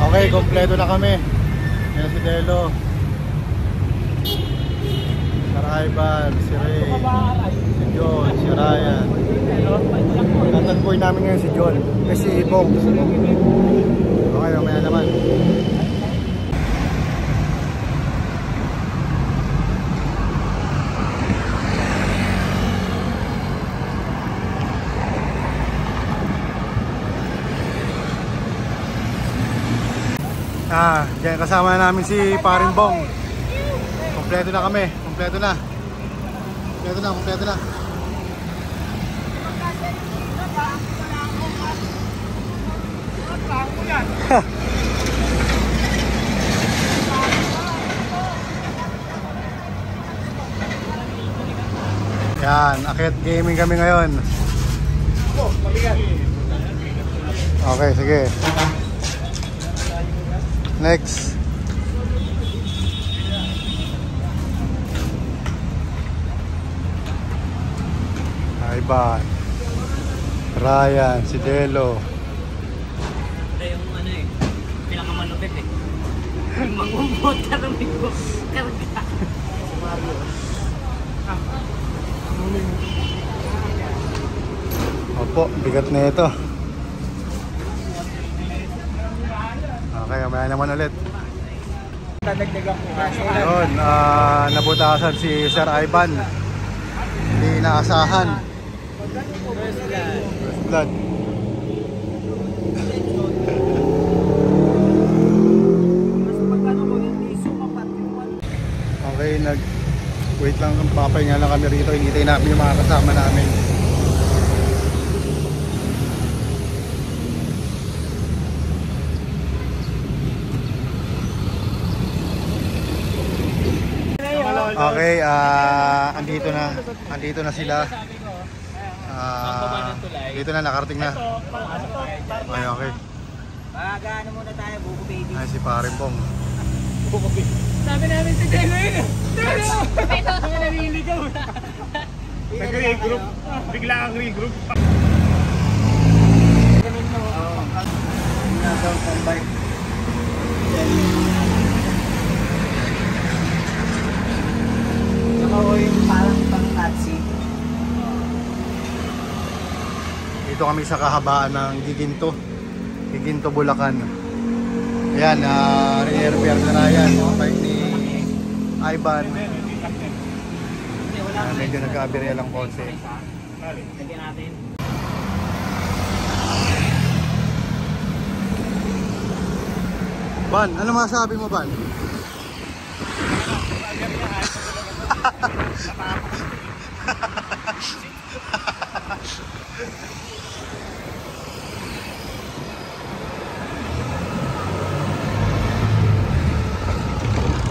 Okay, kompleto na kami. Yan si Delo, Saraiban, si Ray, si John, si Ryan. Tatagpuin namin ngayon si John. Si Bong. Okay, mamaya naman. Diyan kasama namin si Paring Bong. Kompleto na kami, kompleto na. Kompleto na, kompleto na. Yan, akit gaming kami ngayon. Okay, sige. Next. Ivan, Ryan, si Delo. Ito yung ano eh, pinakamalupit eh. Yung mag-umot karami ko, karga. Mario. Opo, bigat na ito. Okay, mamaya naman ulit. Ayun, nabutasan si Sir Ivan. Hindi inaasahan. First blood. Okay, wait lang, papahinga lang kami rito. Hinihintay namin yung mga kasama namin. Okay, andito na sila. Dito na, nakarating na. Okay, okay. Ano muna tayo, buko baby. Ay, si Paring Bong. Buko baby. Sabi namin si Delo yun. Delo! Ang naliligaw. Nag-regroup. Bigla ang regroup. Ganun mo. Nasa bike. Saka yung parang pang-Nazi. Dito kami sa kahabaan ng Giginto, Bulacan. Ayan, re-repair na yan. Bike ni Ivan. Medyo nagka-aberya lang konti. Lagyan natin. Ban, ano masabi mo, Ban?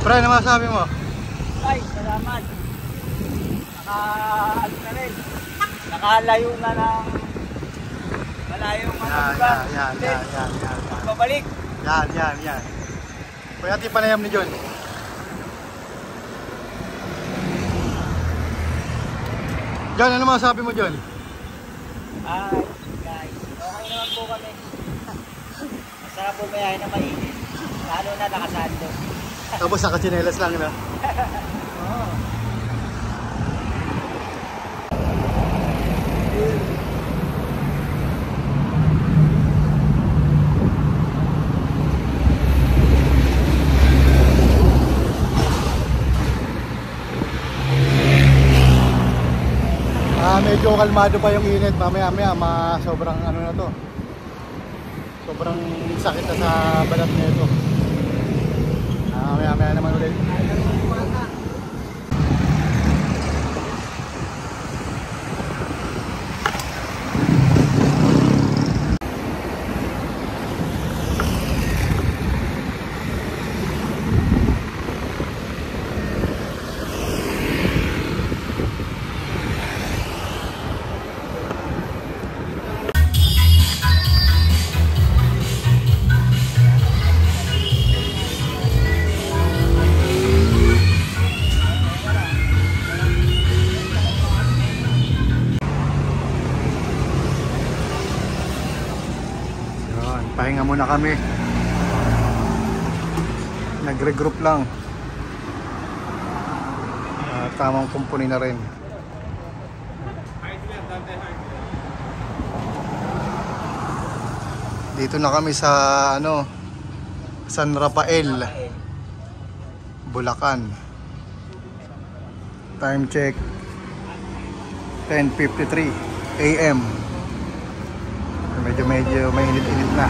Pre, ano masabi mo? Ay, salamat. Ano na rin. Nakalayo na ng malayong mga lugar. Yan. Babalik. Yan. Pwede panayam ni John. John, ano masabi mo, John? Ay, guys. Okay naman po kami. Masarap po mayahin na mainit. Lalo na nakasando. Tapos nakachinelas lang na. Oo. Medyo kalmado pa yung init. Mamaya sobrang ano na to. Sobrang sakit na sa balat nito. Mamaya naman ulit. Pahinga muna kami. Nagre-group lang. Tamang kumpuni na rin. Dito na kami sa San Rafael, Bulacan. Time check 10:53 AM. Medyo mainit-init na.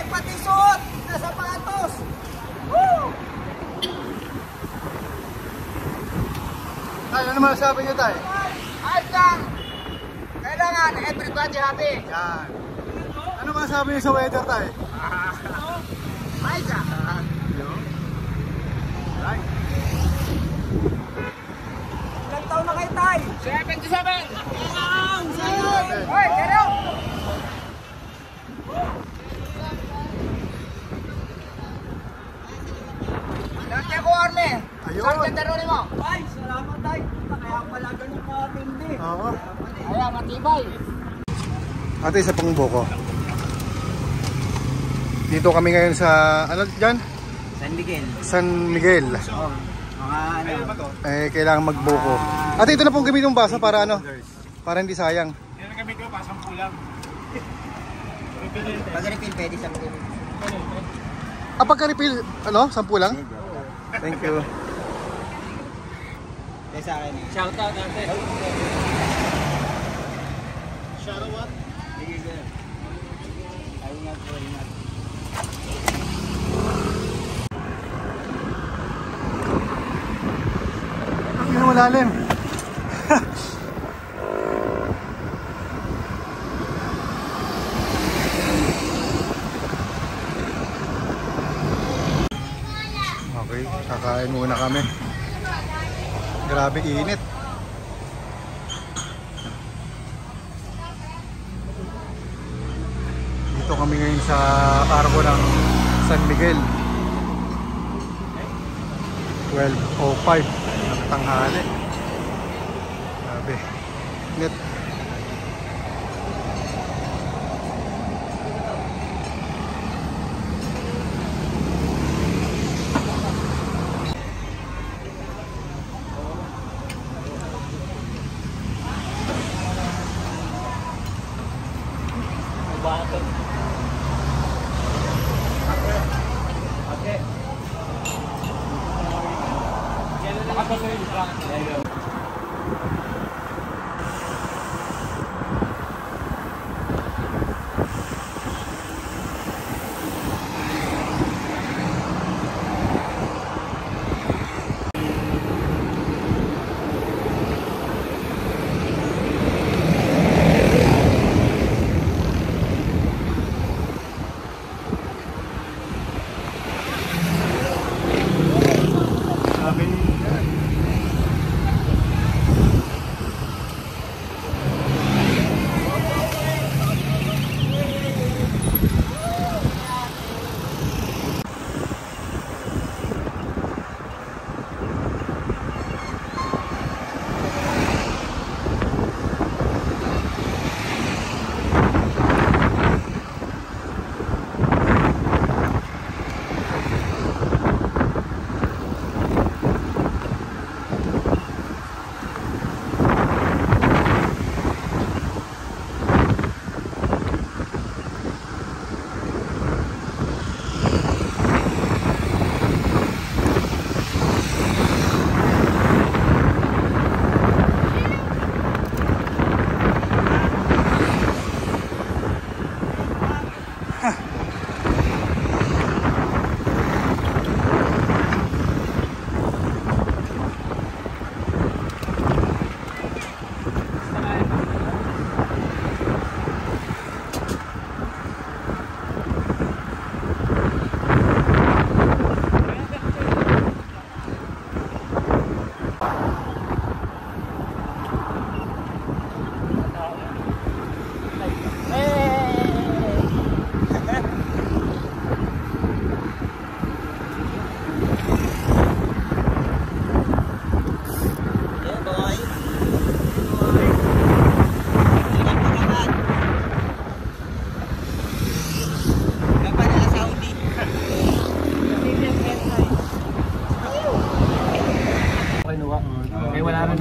Pati suot na sapatos. Tay, ano masasabi niyo, Tay? Ayos lang. Kailangan everybody happy. Yan. Ano masasabi niyo sa weather, Tay? Ayos lang. Right. Ilang taon na kayo, Tay? 77! Hoy, kero! Dati ko, Arne. Ayun. Sargento mo. Ay, salamat, Tay. Kaya pala ganun katindi. Oo. Kaya matibay. Ate, isa pang buko. Dito kami ngayon sa, ano dyan? San Miguel. San Miguel. Oh, mga ano. Kailangan magbuko. Ate, ito na pong gamitin yung basa para para hindi sayang. Yan ang gamit ko, pasang pulang. Pag-refill, pwede sa mga. Pagka-refill, 10 lang? Thank you. Kaya sa akin. Shout out natin. Shout out what? Ingat po, ingat. Hindi na malalim. Okay, kakain muna kami. Grabe init. Dito kami ngayon sa Cargo ng San Miguel. 12:05 ng tanghali. Grabe. Init.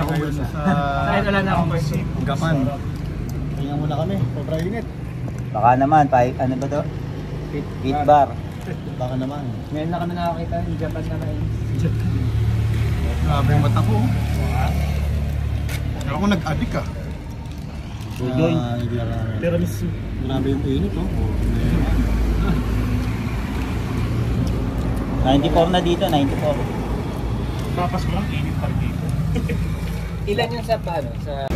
ngayon sa Kahit wala na akong person. Gapan. Kaya muna kami, sobra init. Baka naman, ano ba to? Pit bar. Baka naman. Ngayon na kami nakakita yung Japan na kain. Grabe yung mata ko. Pero ako nag-addict ka. Sudoy. Tiramisu. Grabe yung init, no? 94 na dito, 94. Papas mo lang, init pa rin dito. Ilan yung sa paano? Sa...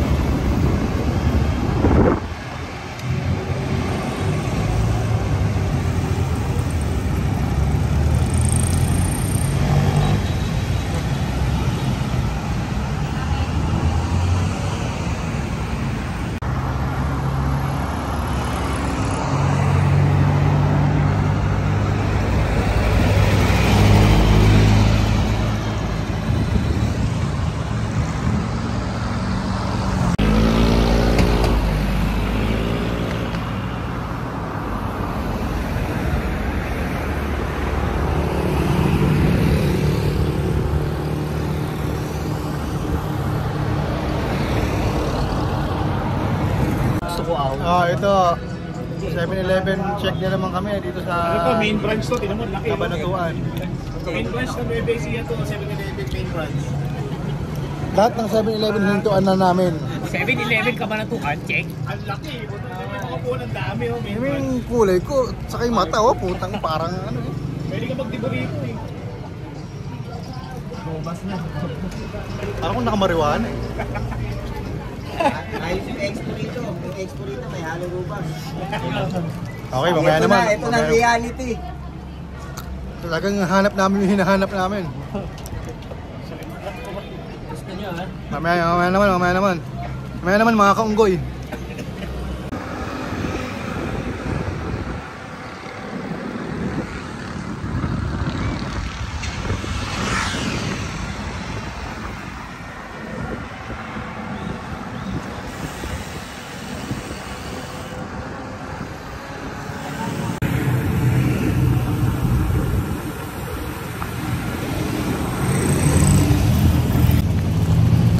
Ito 7-Eleven, check niya naman kami dito sa Ano to, main branch to, tinan mo, laki. Kabanatuan. Main branch na Nueva Ecija to, 7-Eleven main branch. Lahat ng 7-Eleven hintuan na namin. 7-Eleven Kabanatuan, check. Ang laki, mga po ng dami, oh, main branch. Yung kulay ko, saka yung mata, oh, putang parang ano eh. Pwede ka magdiburito eh. Bobas na. Parang kung nakamariwan eh. Ayos yung expo rito. Yung expo rito may halo rubas. Okay, mamaya naman. Ito na reality. Talagang hanap namin yung hinahanap namin. Gusto nyo ha? Mamaya naman. Mamaya naman mga kaunggoy.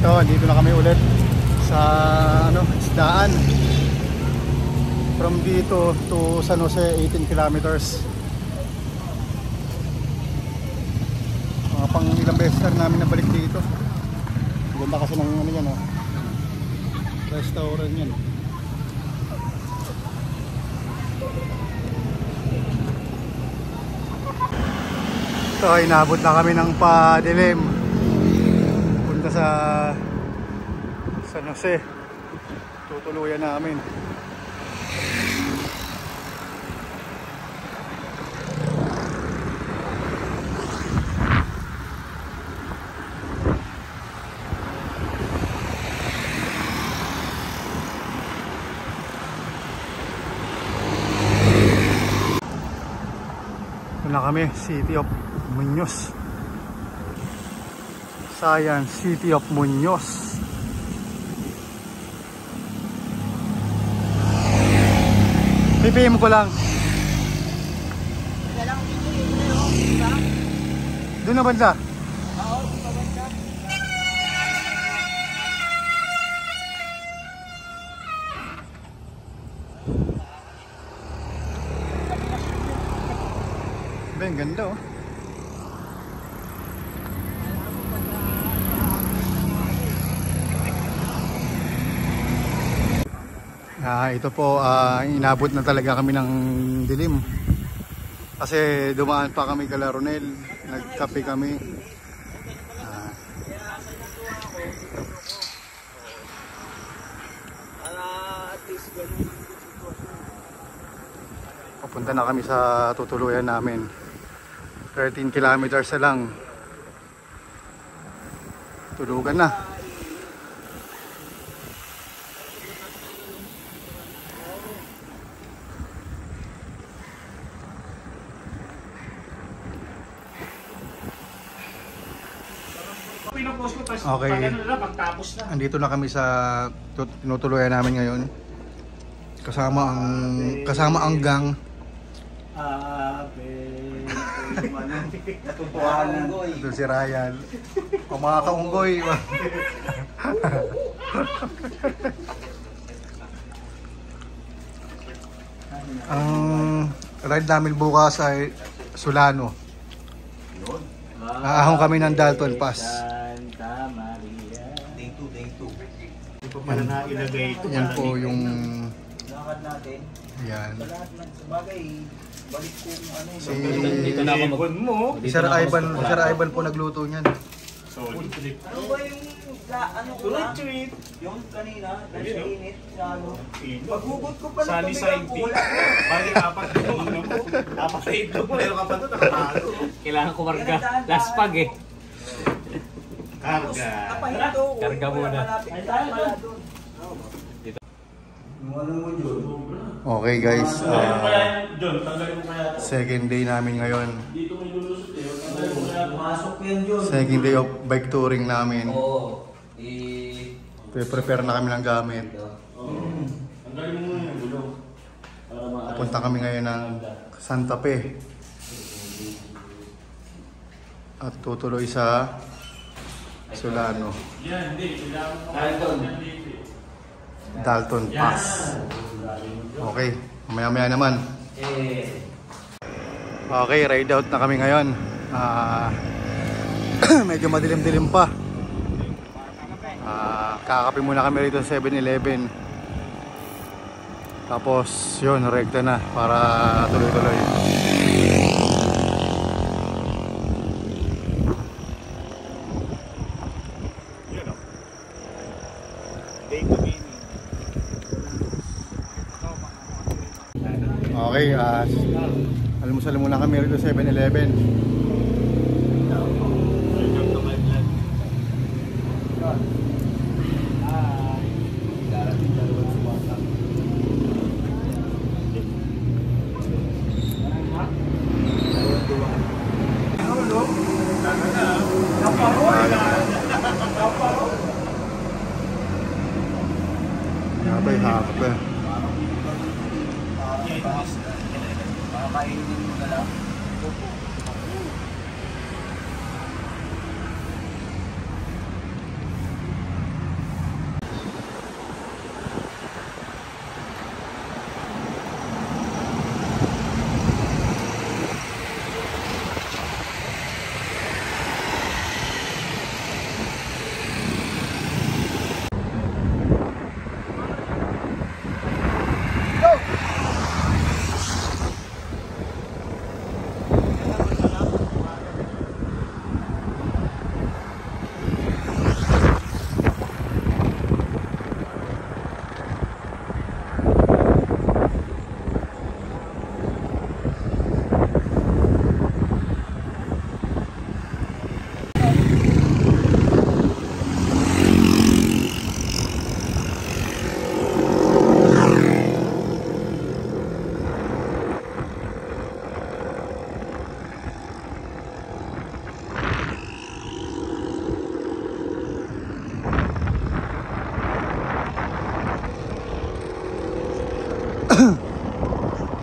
So, dito na kami ulit sa isdaan. From dito to San Jose, 18 kilometers. Mga pang ilang beses na namin nabalik dito. Ganda kasi ng ano yan, oh. Restaurant yan. So, inabot na kami ng padilim. Punta sa San Jose. Tutuluyan namin. Ito na kami, City of Muñoz. Science City of Muñoz. Pipiin mo ko lang. Doon na banda. Ang ganda oh. Ito po, inabot na talaga kami ng dilim. Kasi dumaan pa kami kala Ronel, nagkape kami. Pupunta na kami sa tutuluyan namin. 13 kilometers na lang. Tulugan na. Okay. Andito na kami sa tinutuluyan namin ngayon. Kasama ang gang. Katotohanan. Ito si Ryan. O mga kaunggoy. Ang ride namin bukas ay Solano. Aahon kami ng Dalton Pass. Santa Maria. Day 2, day 2. Hindi pa pala nailagay ito. Yan po yung... Lakad natin. Yan. Sa lahat ng sabagay, balik ko yung ano. Dito na ako mo. Sir Ivan po nagluto niyan. Solid trip. Ano ba yung ano ko na? Yung kanina, nag-init sa ano. Paghugot ko pa Sunny side ko, B. wala ko. Bakit apat yung ano mo? Apat sa itlog mo. Meron ka pa doon. Nakatago. Kailangan ko marga. Last pag eh. Karga. Napahinto ko. Karga muna. Malapit tayo pala doon. Okay guys. John, tanggalin mo kaya. Second day namin ngayon. Dito may lulusot eh. Pumasok ko yan, John. Second day of bike touring namin. Oo. Prepare na kami ng gamit. Tanggalin mo muna yung gulong. Para maayos. Punta kami ngayon ng Santa Fe. At tutuloy sa Solano. Yan, hindi. Kailangan mo Dalton Pass. Okay, maya-maya naman. Okay, ride out na kami ngayon. Medyo madilim-dilim pa. Kakape muna kami rito sa 7-Eleven. Tapos yun, rekta na para tuloy-tuloy. Okay, almusal muna kami rito sa 7-Eleven. Hape. Kainin mo na lang.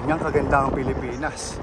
Yang kagandang Pilipinas.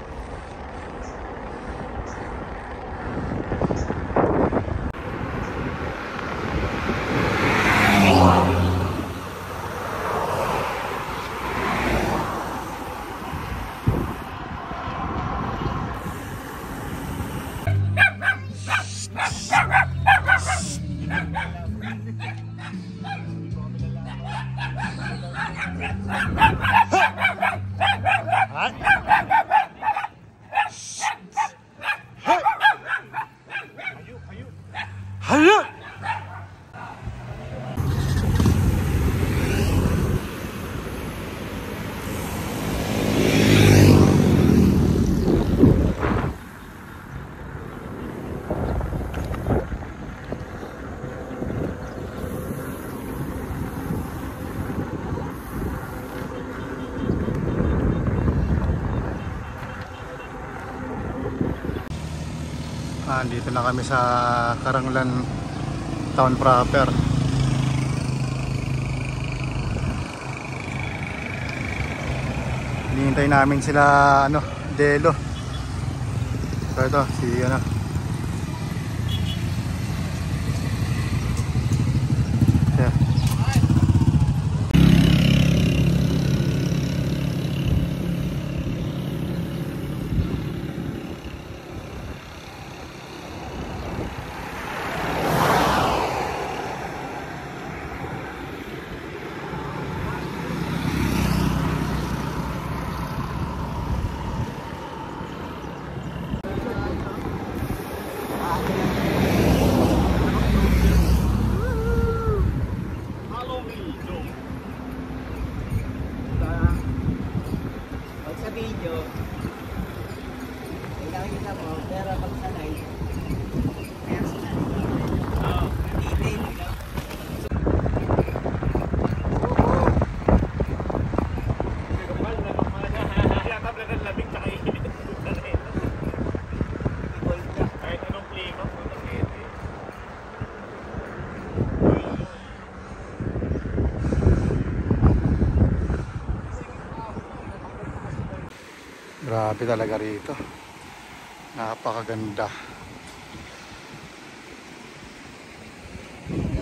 Hayat! Dito na kami sa Caranglan Town proper. Hinihintay namin sila Delo. ito, si ano. Yeah. Pag sa video, may nakikita mo, pero pag sa live, personal. Detail, no? Kahit anong klima, punta kayo. Grabe talaga rito. Napakaganda.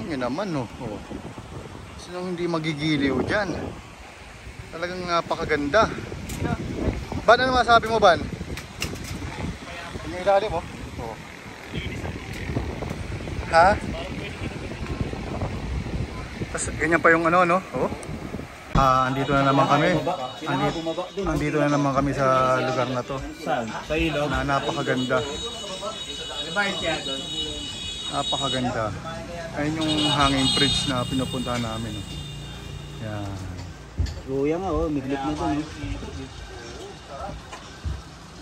Yan naman, no. Oh. Sinong hindi magigiliw dyan? Talagang napakaganda. Ban, ano masabi mo, Ban? Yung ilalim mo? Oh. Ha? Tapos ganyan pa yung ano, no? Oh. Andito na naman kami. Andito na naman kami sa lugar na to. Saan? Sa ilog? Na napakaganda. Ano ba yung siya doon? Napakaganda. Ayun yung hanging bridge na pinupuntahan namin. Yan. Ruya nga, oh, miglit na doon.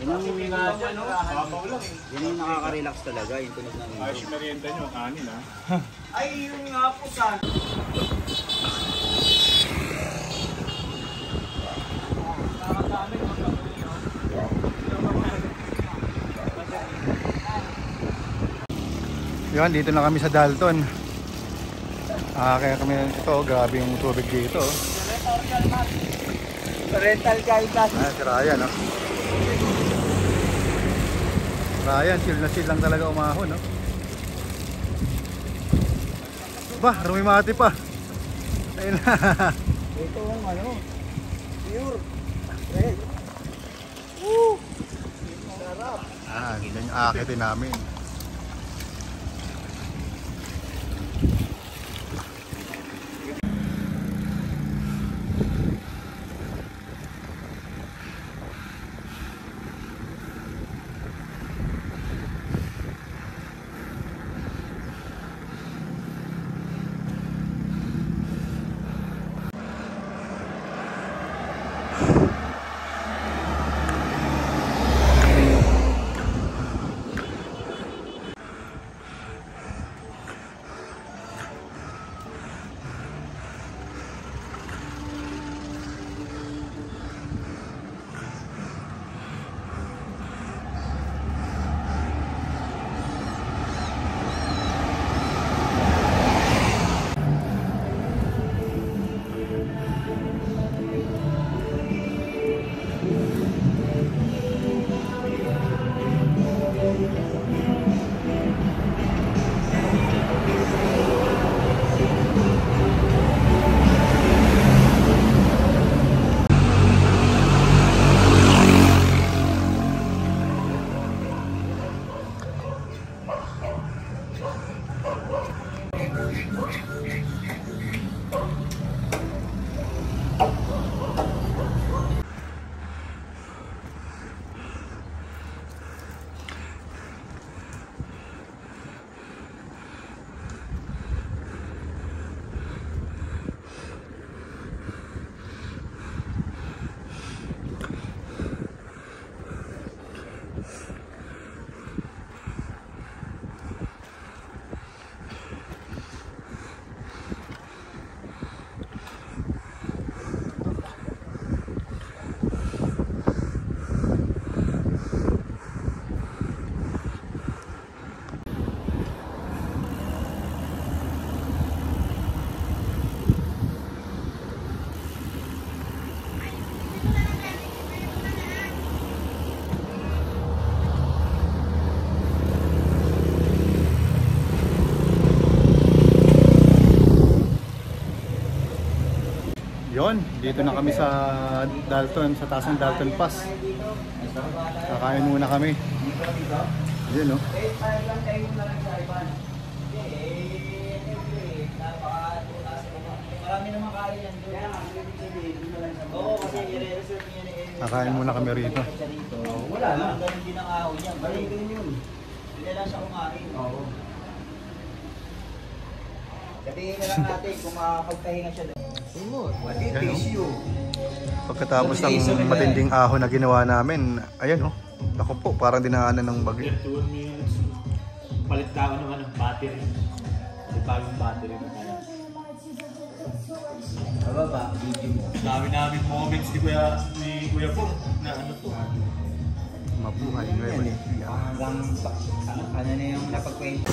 Yan yung nakaka-relax talaga, yung tunog ng Ayos yung merienda nyo, kanin ha. Ay, yung nga po sa... Yan, dito na kami sa Dalton. Kaya kami ito, grabe yung tubig dito. Rental guide class. Si Ryan, no? Ryan, chill na chill lang talaga umahon, no? Ba, rumimati pa. Ayun na. Ito ang ano, pure. Red. Woo! Sarap. Yan yung akitin namin. hapon. Dito na kami sa Dalton, sa taas ng Dalton Pass. Kakain muna kami. Yan, no? Kakain muna kami rito. Wala na. Ganun din ang ahon niya. Balik yun. Hindi lang siya kumain. Oo. Sabihin na lang natin kung makakapagpahinga siya doon. Yan, no? Pagkatapos ng matinding ahon na ginawa namin, ayan, oh. Ako po, parang dinaanan ng bagyo. 2 minutes. Palit tao ng battery. Palit bagong battery na tayo. Bababa, video mo. Dami namin moments ni Kuya Pong na ano to. Mabuhay, Nueva Ecija. Hanggang ano na yung napagkwento.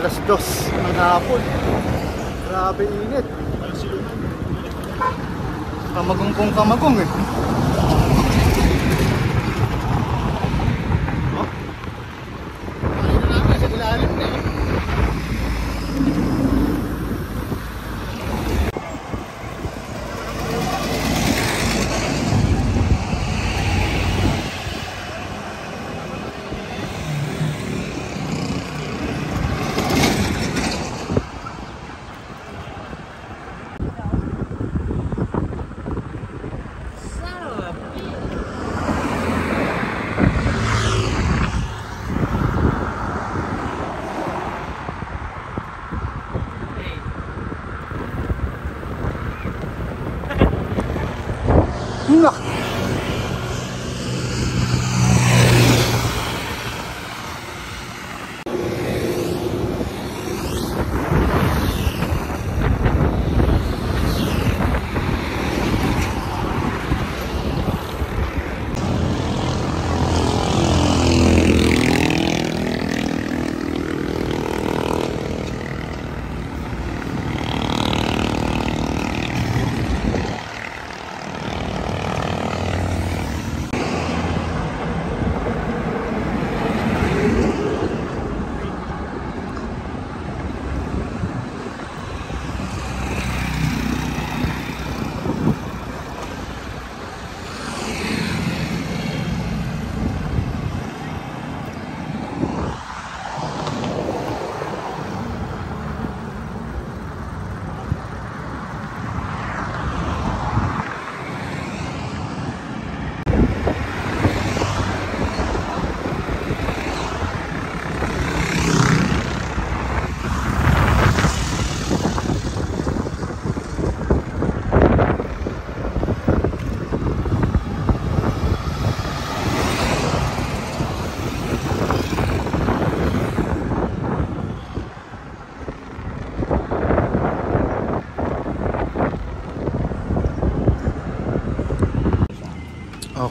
Alas 2 ng hapon. Grabe init. Kamagong kong kamagong eh. Oh. Ayun na namin sa ilalim na eh. Nak.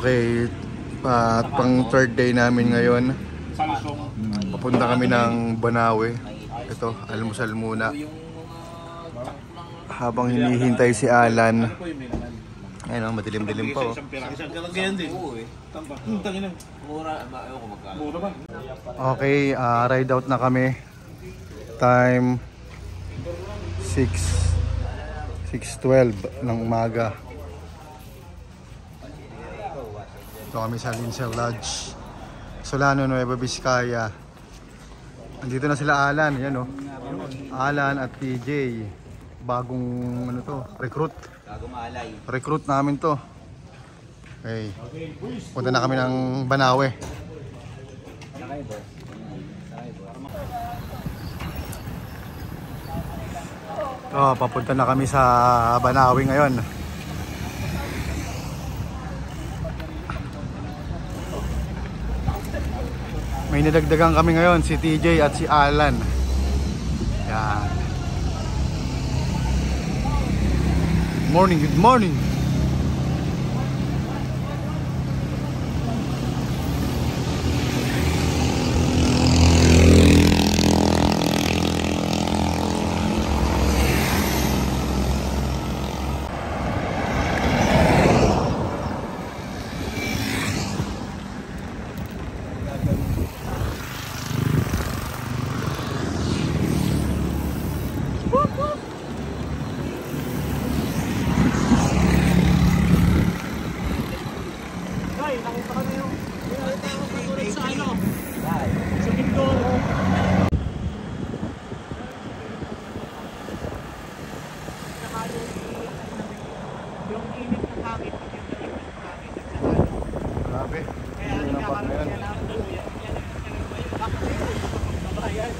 Okay, pang third day namin ngayon. Papunta kami ng Banawe. Ito, almusal muna. Habang hinihintay si Alan. Ayun, madilim-dilim pa oh. Okay, ride out na kami. Time 6:12 ng umaga. Ito kami sa Linsel Lodge, Solano, Nueva Vizcaya. Andito na sila Alan, yan o. Alan at PJ. Bagong ano to, recruit. Bagong alay. Recruit namin to. Okay. Punta na kami ng Banawe. Papunta na kami sa Banawe ngayon. May nadagdagan kami ngayon, si TJ at si Alan. Yan. Morning, good morning. Ay, nakita kami yung patulad sa ano? Sa Mindoro. Yung init ng hangin, yung init ng hangin. Grabe. Kaya Hindi na pa na yan. kailangan tuluyan. Bakit yun? Kabayan.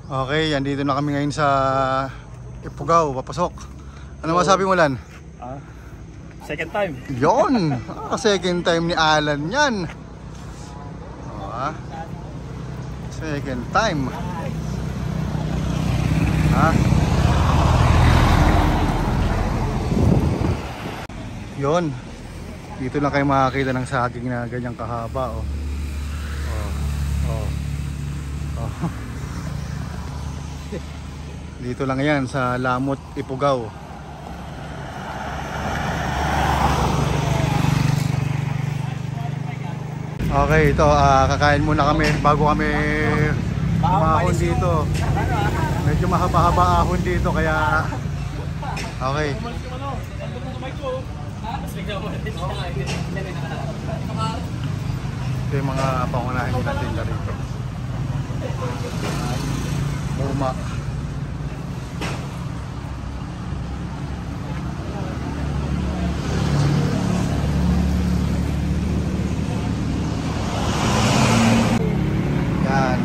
Okay, andito na kami ngayon sa Ifugao, papasok. Ano masabi mo, Lan? Second time. Yon! Second time ni Alan yan. Second time. Yon. Dito lang kayo makakita ng saging na ganyang kahaba. Dito lang yan sa Lamot, Ifugao. Okay, ito kakain muna kami bago kami umahon dito. Medyo mahaba-haba ahon dito kaya okay. Ito yung mga pangunahin natin dito. Muma.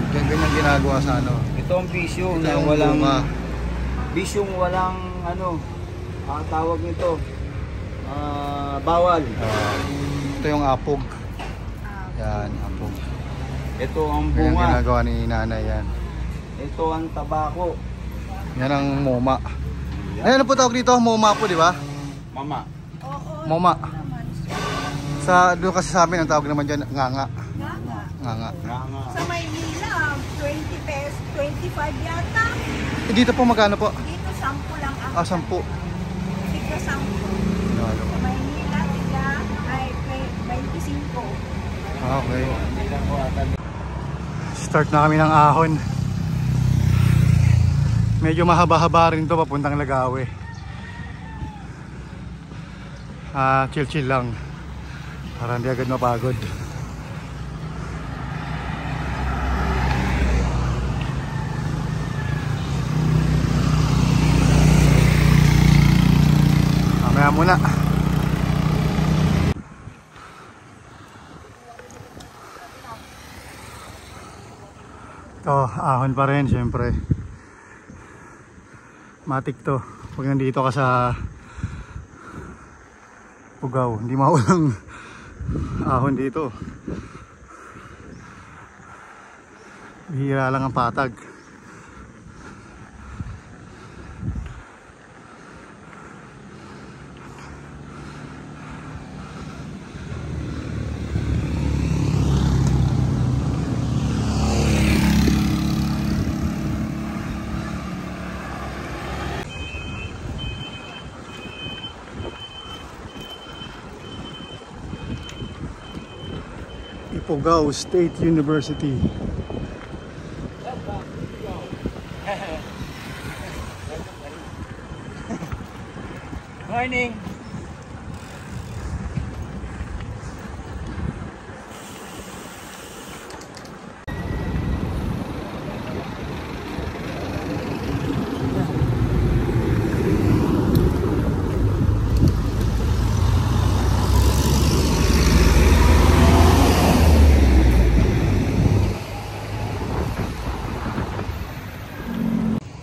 Ganyan ginagawa sa ano. Ito ang bisyo Ito na yung walang bunga. bisyong walang ano, tawag nito. Bawal. Ito yung apog. Yan, apog. Ito ang Ganyan bunga. ginagawa ni nanay yan. Ito ang tabako. Yan ang moma. Ay, ano po tawag dito? Moma po, di ba? Mama. Moma. Sa doon kasi sa amin ang tawag naman diyan nganga. Nganga. Sa Maynila, 20 pesos, 25 yata. Dito po magkano po? Dito, 10 lang ang 10. tigla 10. Sa Maynila, tigla ay 25. Okay. Start na kami ng ahon. Medyo mahaba-haba rin to papuntang Lagawe. Chill-chill lang. Para hindi agad mapagod. Mamaya muna. Ito, ahon pa rin syempre. Matik to. Pag nandito ka sa Ifugao, hindi maulang ahon dito. Bihira lang ang patag. Ifugao State University. Morning.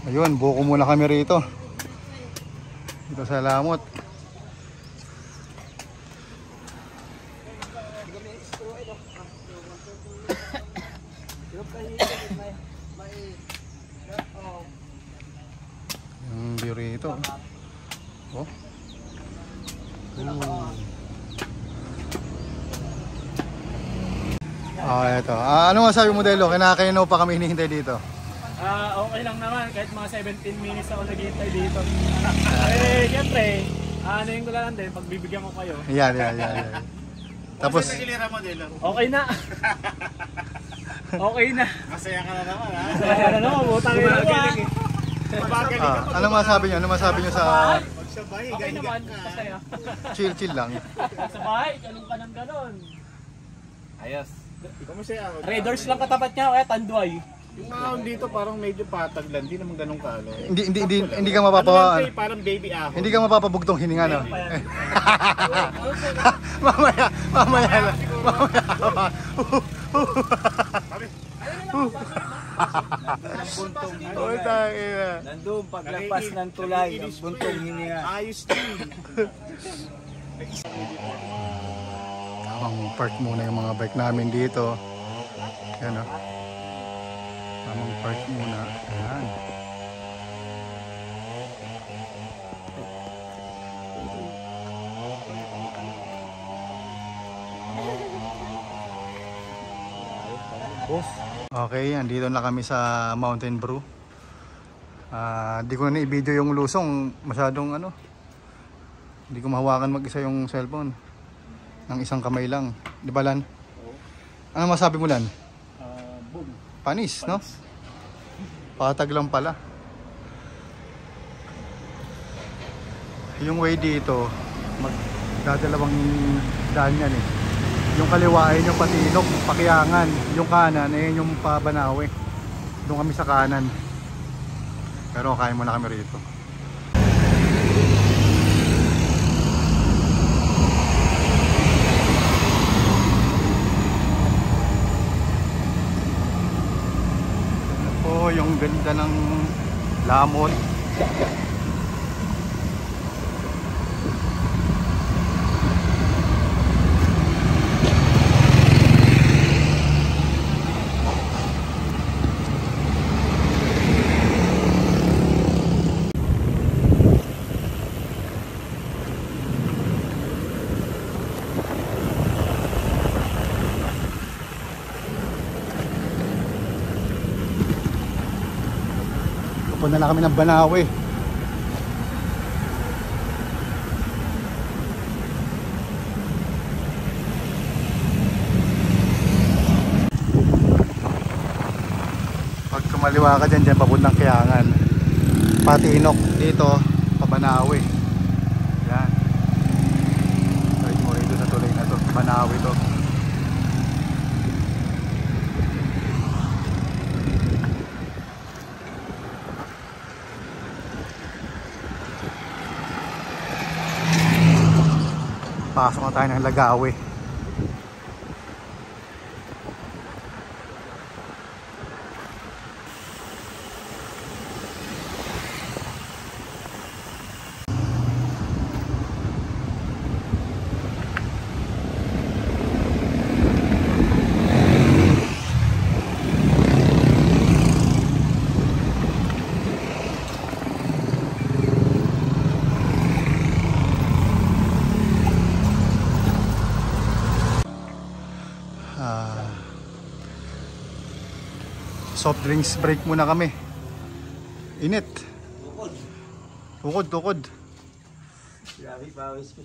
Ayun, buko muna kami rito. Dito sa Lamot. Yung view rito. Oh. Ito. Ano masabi mo, Delo? Kinakaino pa kami hinihintay dito. Okay lang naman kahit mga 17 minutes ako naghihintay dito. Siyempre, ano ko lang din, pagbibigyan ko kayo. Yan. Tapos, Okay na. Okay na. Masaya ka na naman ha. Masaya na naman, butang ina ko ha. ano masabi nyo? Ano masabi nyo sa Magsabay, Okay naman, masaya. chill lang? Sa bahay, ganun pa ng ganun. Ayos. Kamusta ako? Raiders lang katapat niya, kaya tanduay. Yung ahon dito parang medyo patag lang, hindi naman ganun kalo. Hindi ka Parang baby ahon. hindi ka mapapabugtong hininga, no? mamaya lang. Nandun paglagpas ng tulay, ang buntong hininga. Ayos din. Tamang park muna yung mga bike namin dito. Yan, oh. Tamang park muna. Yan. Okay, andito na kami sa Mountain Brew. Di ko na i-video yung lusong, masyadong ano. Hindi ko mahawakan mag-isa yung cellphone. Ng isang kamay lang. Di ba, Lan? Ano masabi mo, Lan? Boom. Panis, no? Patag lang pala. Yung way dito, magdadalawang daan yan eh. Yung kaliwa ay yung Patilok, Pakiangan. Yung kanan ay yung Pabanawe. Doon kami sa kanan. Pero kain muna kami rito. Oh, yung ganda ng Lamot. Punta na kami ng Banawe. Pag kumaliwa ka dyan, papuntang Kiangan. Patinok dito, Pabanawe. Yan. Kahit mo rito sa tuloy na to, Banawe to. Pasok na tayo ng Lagawe. Soft drinks break muna kami. Init. Tukod. Grabe pawis ko.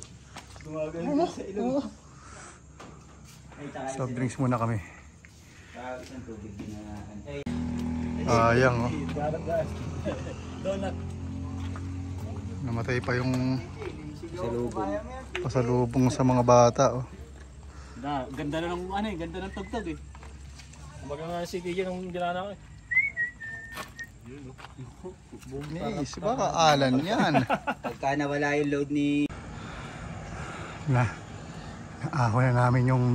Gumagal sa ilong. Soft drinks muna kami. Isang tubig din na. Sayang oh. Donut. Namatay pa yung Salubong. pasalubong sa mga bata oh. Ganda na ng ano eh, ganda ng tugtog eh. Kumbaga nga si DJ nung ginana ko eh. Nis, baka alan yan. Pagka nawala yung load ni... Naako na namin yung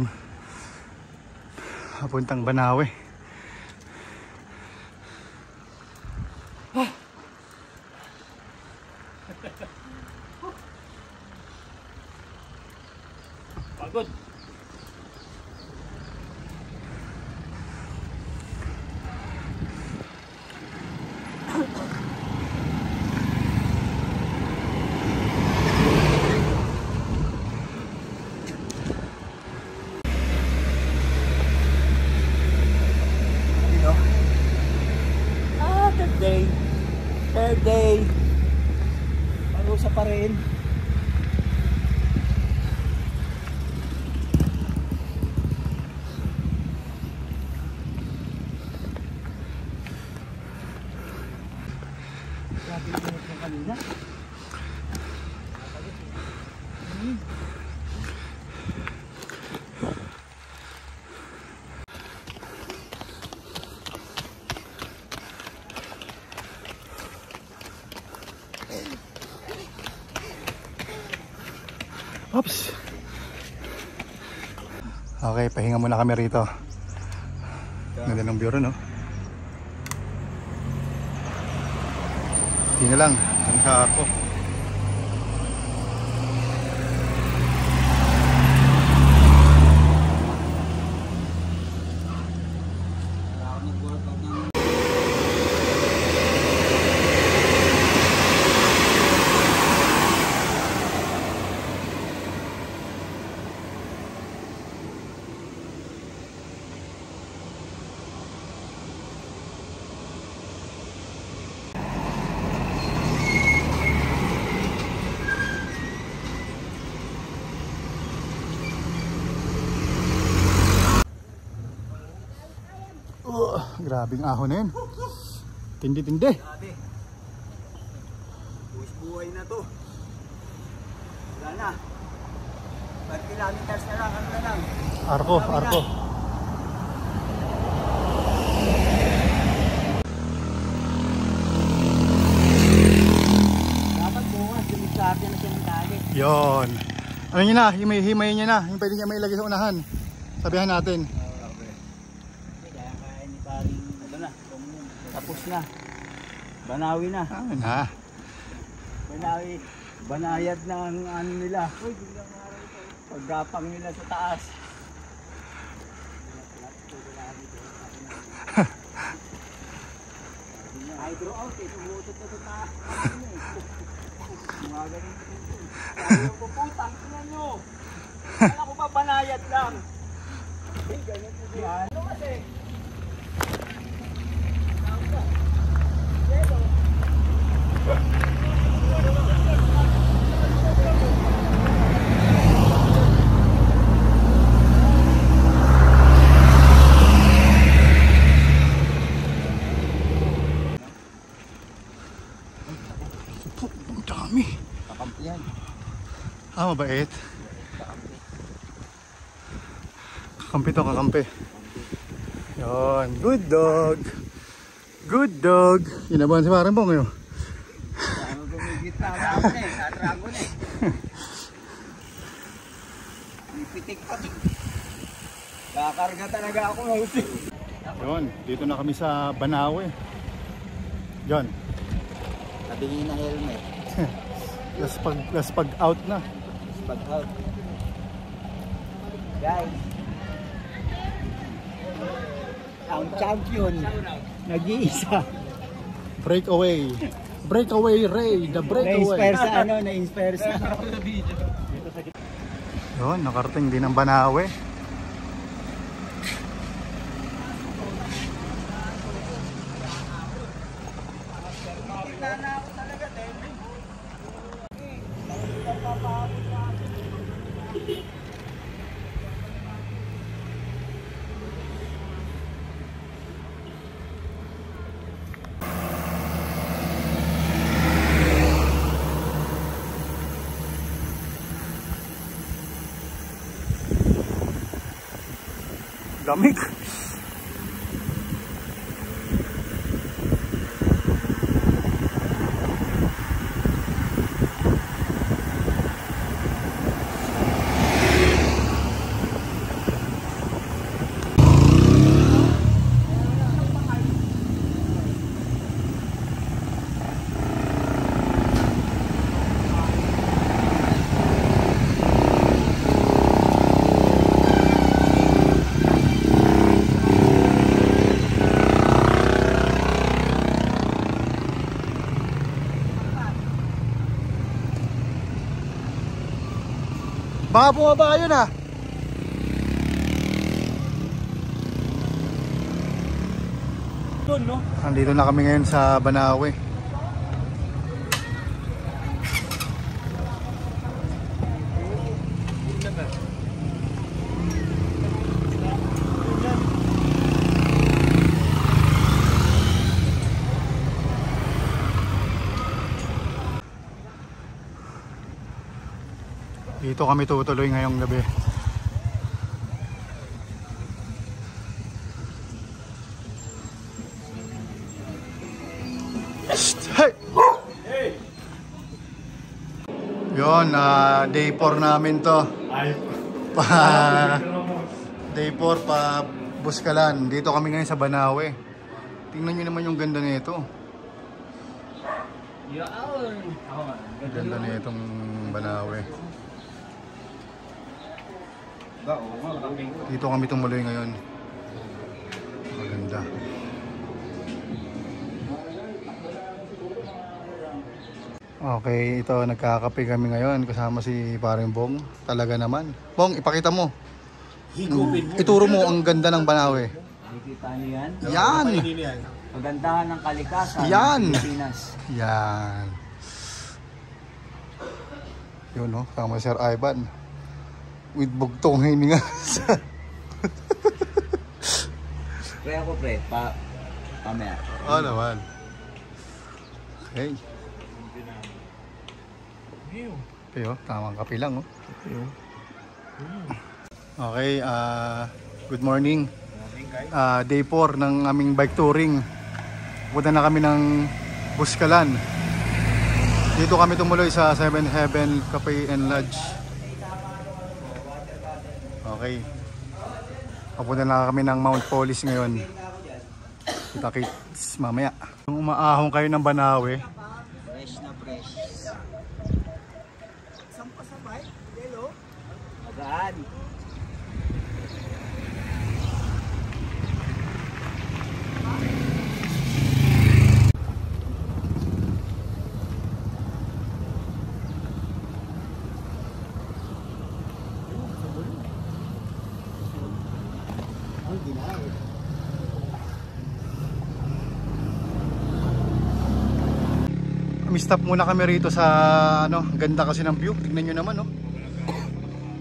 papuntang Banawe. Pagod. Third day. Parusa pa rin. Grabe yung init ng kanina. Oops. Okay, pahinga muna kami rito. Ganda ng bureau, no? Hindi na lang, ang sa ako. Grabing ahon na yun. Tindi-tindi. Grabe. Buhay na to. Wala na. 5 kilometers na lang. Ano na lang. Arko, arko. Dapat bukas. Dumisarte na siya ng tali. Yon. Ano niya na, himay-himay niya na. Yung pwede niya mailagay sa unahan. Sabihan natin. Kaya kaya ni paring. Ito na. Tapos na. Banawi na. Ah, na. Banawi. Banayad na ang ano nila. Paggapang nila sa taas. Hydro out eh. Sumutot na sa taas. Mga ganun. Sabi ko po, tangkinan nyo. Kala ko ba banayad lang? Eh, ganun po siya. Ano kasi? Ang dami. Kakampihan. Ah, mabait. Kakampi to, kakampi. Yon, good dog. Good dog. Inabahan si Parang Bong ngayon. Ano gumigit na ako na eh. Katrago na eh. Ipitik pa to. Kakarga talaga ako ng usi. Yon, dito na kami sa Banawe. Yon, Nabingin na helmet. last pag out na. Pag out. Guys. Ang champion. Nag-iisa. Breakaway. Breakaway Ray, the breakaway. Na-inspire sa ano, na-inspire sa Yon, nakarating din ang Banawe. Lamig. Baka bumaba yun ah. Doon, no? Andito na kami ngayon sa Banawe. Dito kami tutuloy ngayong gabi. Hey! Yun, day 4 namin to. Day 4 pa Buskalan. Dito kami ngayon sa Banawe. Tingnan nyo naman yung ganda nito. Ganda nitong Banawe. Dito kami tumuloy ngayon. Maganda. Okay, ito nagkakape kami ngayon kasama si paring Bong. Talaga naman. Bong, ipakita mo. Ituro mo ang ganda ng Banawe. Nakikita niyo yan? Yan! Kagandahan ng kalikasan Yan! ng Pilipinas. Yan. Yun no, sama Sir Ivan. With bugtong hininga. Pre ako pre, pamaya. Oo naman. Okay. Okay, tamang kape lang, oh. Okay, good morning. Day 4 ng aming bike touring. Punta na kami ng Buskalan. Dito kami tumuloy sa 7 Heaven Cafe and Lodge. Okay. Papunta na kami ng Mount Police ngayon. Kita-kits mamaya. Kung umaahon kayo ng Banawe, Fresh na fresh. Sampa sabay, hello. Magaan. stop muna kami rito sa ano, ganda kasi ng view. Tingnan nyo naman, no.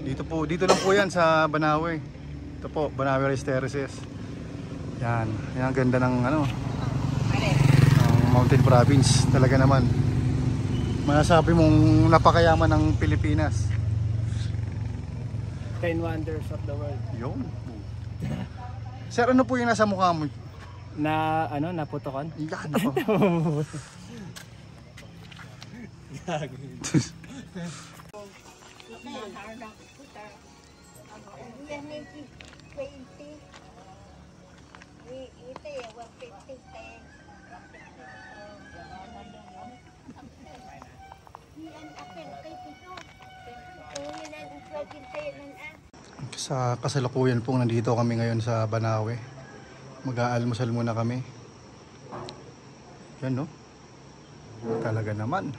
Dito lang po 'yan sa Banawe. Ito po, Banawe Rice Terraces. Yan, yan ang ganda ng ano, ng Mountain Province. Talaga naman. Masasabi mong napakayaman ng Pilipinas. 10 wonders of the world. Yun. Sir, ano po yung nasa mukha mo? Na ano, naputokan? Yan ako. Sa kasalukuyan pong nandito kami ngayon sa Banawe. Mag-aalmusal muna kami. Yan, no? Talaga naman.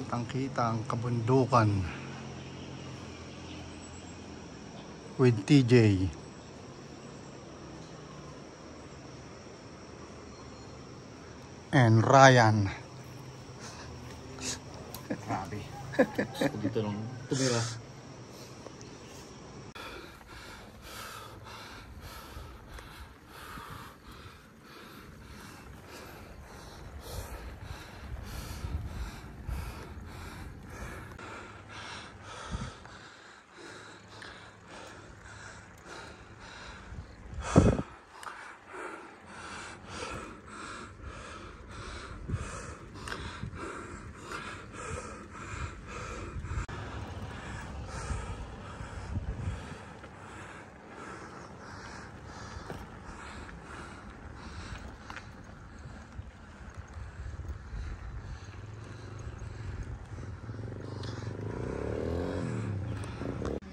Kitang-kita ang kabundukan. With TJ. And Ryan. Grabe. Dito lang tumira.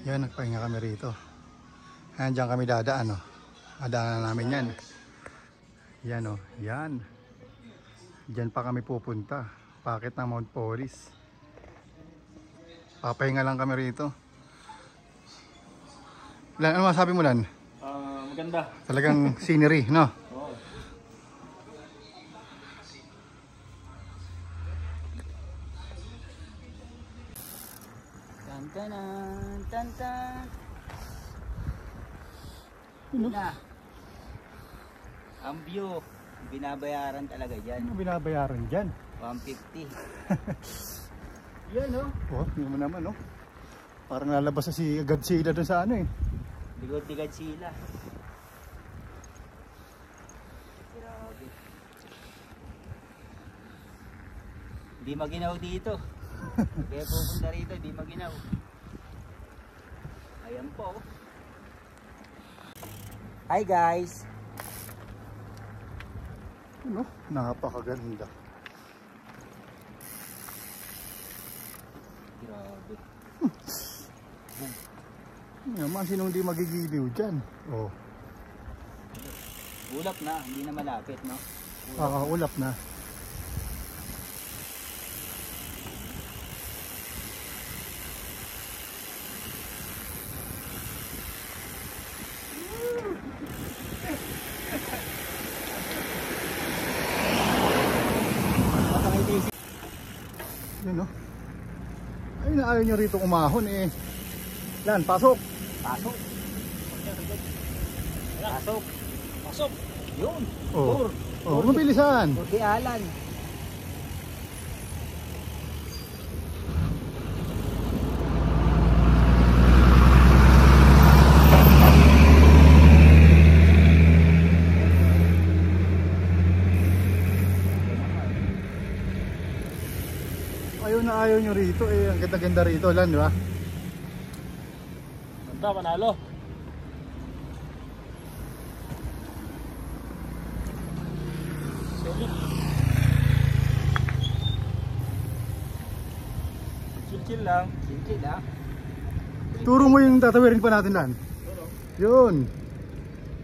Yan, nagpahinga kami rito. Ayan, dyan kami dadaan, oh. Dadaanan namin yan. Yan, oh. Yan. Dyan pa kami pupunta. Pakit ng Mount Poris. Papahinga lang kami rito. Lan, ano masabi mo, Lan? Maganda. Talagang scenery, no? Oo. Tantanan, tantan. Ano? Na. Ang view, binabayaran talaga dyan. Ano binabayaran dyan? 150. Yan oh. Oh, yun mo naman, no? Parang lalabas na si Godzilla dun sa ano, eh. Bigod-bigod sila. Grabe. Di maginaw dito. Kaya pupunta rito, di maginaw. Ayan po. Hi guys. Ano? Napakaganda. Grabe. Naman, sinong di magigiliw dyan? Oh, Ulap na, hindi na malapit, no? ulap na. Yun, no? Ay, naayaw nyo rito umahon, eh. Lan, pasok. Pasok. Pasok. Pasok. Yun. Oh, oh, mabilisan. Porque Alan. Ayaw na ayaw nyo rito, eh. Ang ganda-ganda rito, Lan, di ba? Ganda, panalo. Solid. Chill lang. Chill ah. Turo mo yung tatawirin pa natin, Lan. Yun.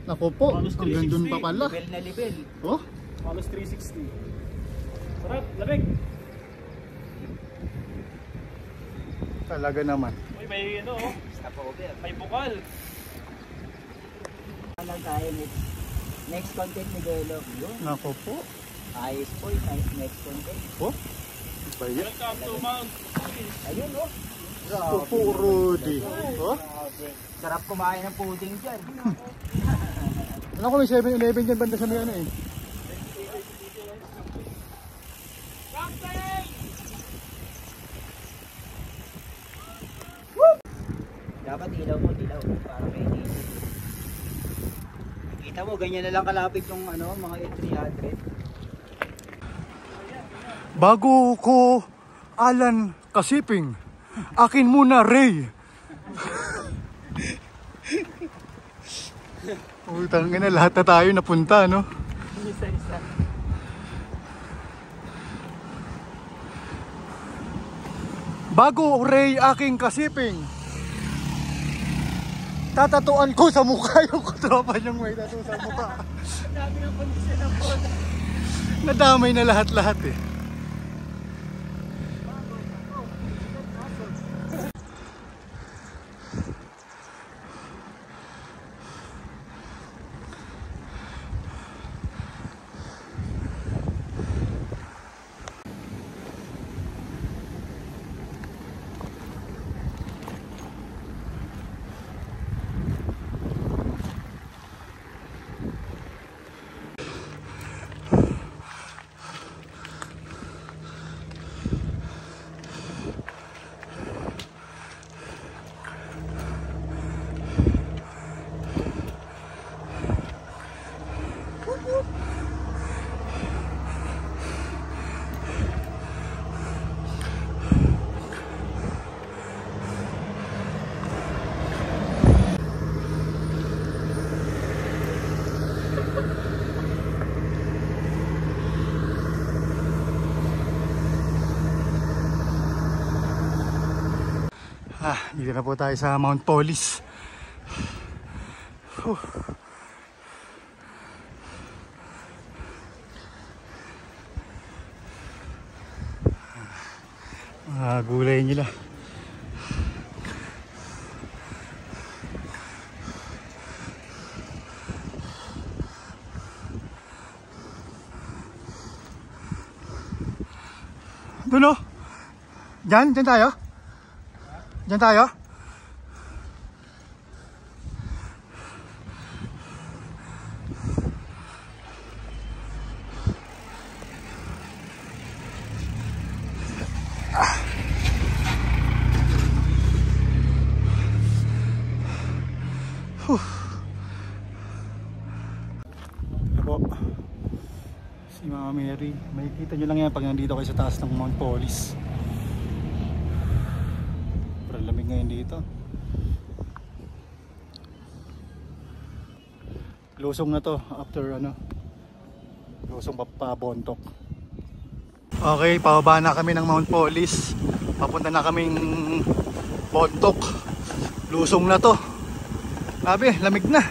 Naku po, Halos hanggang dun 360. pa pala. Level na level. Oh, Halos 360. Sarap, lamig. talaga naman. Uy, may ano oh. Stop over. May bukal. Alam tayo next content ni Gelo. Yun. Naku po. Ayos po yung next content. Oh, ba yan? Welcome to Mount. Ayun oh. Pupo, Rudy. Oh, Sarap kumain ng pudding dyan. alam ko may 7-Eleven dyan banda sa may ano, eh. Dapat ilaw mo, dilaw. Para may init. Kita mo, ganyan na lang kalapit yung ano, mga L300. Bago ko Alan kasiping, akin muna Ray. Uy, tangin na, lahat na tayo napunta, no? Isa-isa. Bago Ray aking kasiping, tatatuan ko sa mukha yung tropa niyang may tattoo sa mukha. Nadamay na lahat-lahat, eh. Dito na po tayo sa Mount Polis. Gulay nila. Doon o. Diyan tayo. Diyan tayo. Ako, si Mama Mary, makikita nyo lang yan pag nandito kayo sa taas ng Mount Polis. Parang lamig ngayon dito. Lusong na to after lusong pa Bontoc. Okay, pababa na kami ng Mount Polis. Papunta na kaming Bontoc. Lusong na to. Sabi, lamig na.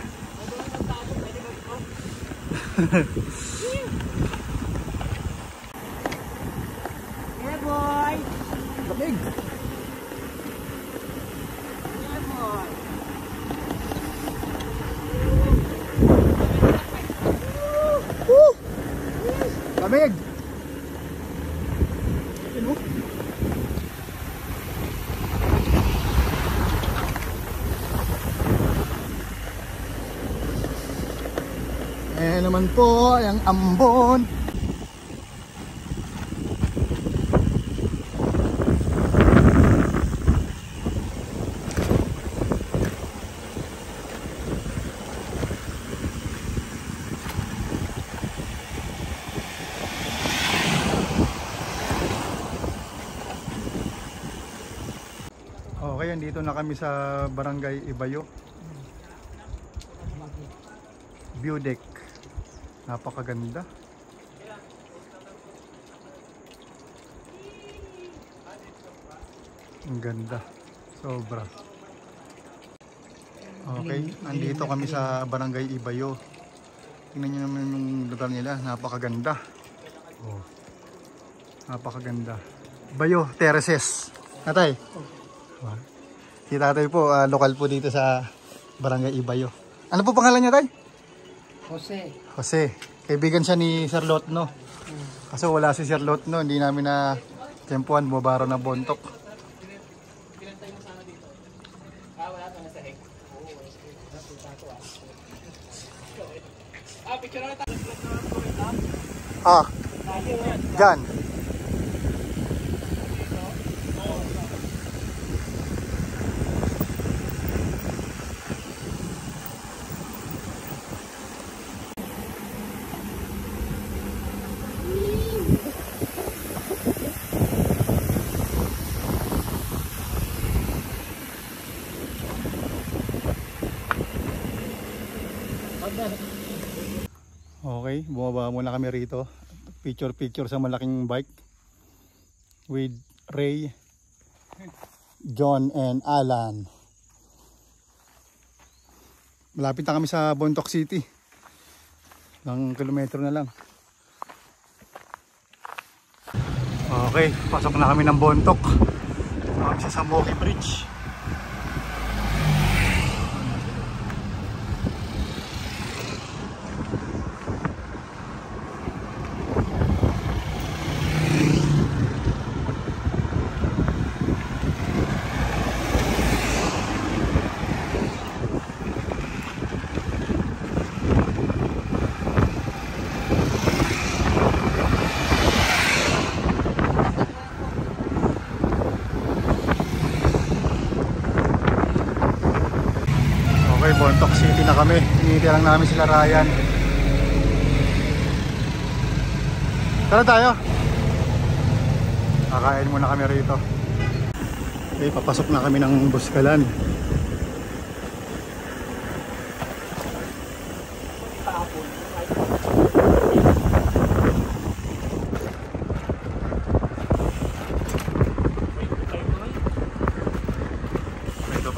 Yeah, boy. Lamig. Yeah, boy. Lamig. Naman po ang ambon. Okay, andito na kami sa Barangay Ibayo. View deck. Napakaganda. Ang ganda. Sobra. Okay, andito kami sa Barangay Ibayo. Tingnan nyo naman yung lugar nila. Napakaganda. Oh. Napakaganda. Ibayo, Terraces. Tatay. Si tatay po, lokal po dito sa Barangay Ibayo. Ano po pangalan niya, tay? Jose. Kaibigan siya ni Sir Lotno. Kasi wala si Sir Lotno, hindi namin na tempuan, bumabaro na Bontoc. Dyan. Okay, bumaba muna kami rito. Picture sa malaking bike with Ray, John and Alan. Malapit na kami sa Bontoc City. Ilang kilometro na lang. Okay, pasok na kami ng Bontoc. Kami sa Samoki Bridge. Bontoc City na kami. Hinihintay lang namin sila Ryan. Tara tayo. Kakain muna kami rito. Okay, papasok na kami ng Buskalan.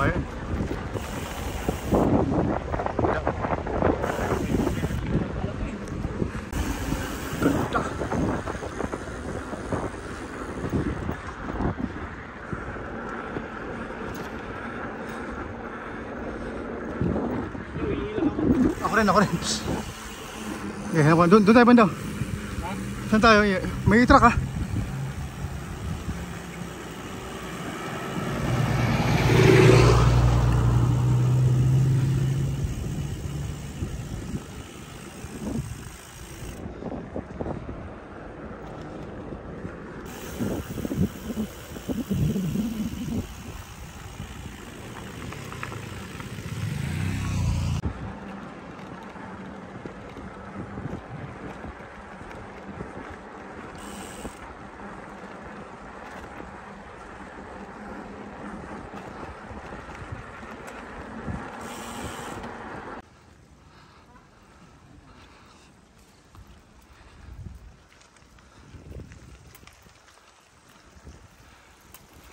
Ayun. Ganda. Ako rin. Yeah, doon tayo banda. Saan tayo? May truck ah.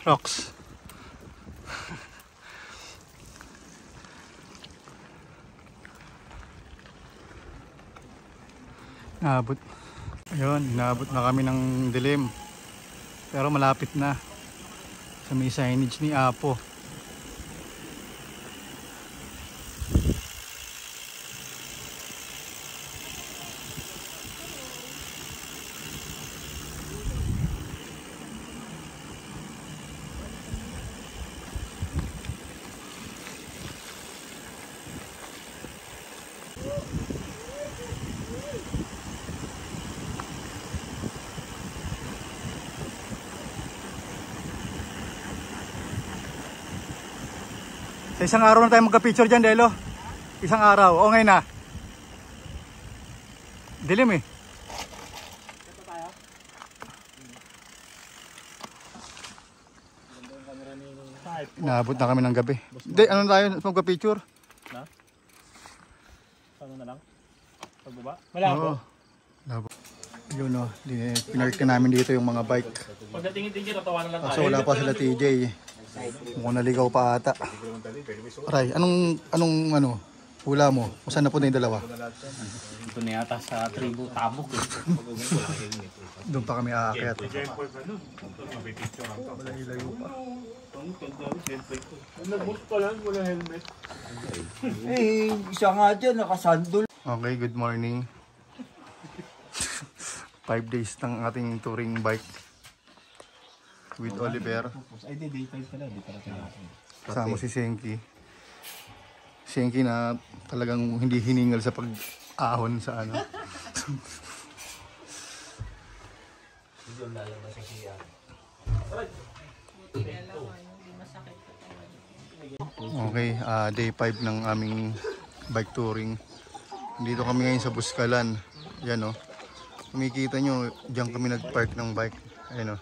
Rocks. Inaabot. Ayun, inaabot na kami ng dilim. Pero malapit na. Sa may signage ni Apo. Sa isang araw na tayo magka-picture dyan, Delo. Isang araw. O ngayon na. Dilim eh. Inaabot na kami ng gabi. Hindi, ano tayo magka-picture? Na? Ano na lang? Pagbaba? Malabo. Labo. Yun o, pinark na namin dito yung mga bike. Pagdating din tatawanan lang tayo. Kaso wala pa sila TJ. Mukhang naligaw pa ata. Aray, anong hula mo? Kung saan napunta yung dalawa? Ito na yata sa tribo Tabok. Doon pa kami aakyat. Wala ilayo pa. Nag-book pa lang, wala helmet. Eh, isa nga dyan, nakasandol. Okay, good morning. 5 days ng ating touring bike with Oliver. Ay, day 5 pala. Di pala tayo. Kasama si Senki. Senki na talagang hindi hiningal sa pag-ahon sa ano. Okay, day 5 ng aming bike touring. Dito kami ngayon sa Buscalan. Yan o. Kumikita nyo, diyan kami nag-park ng bike. Ayan o.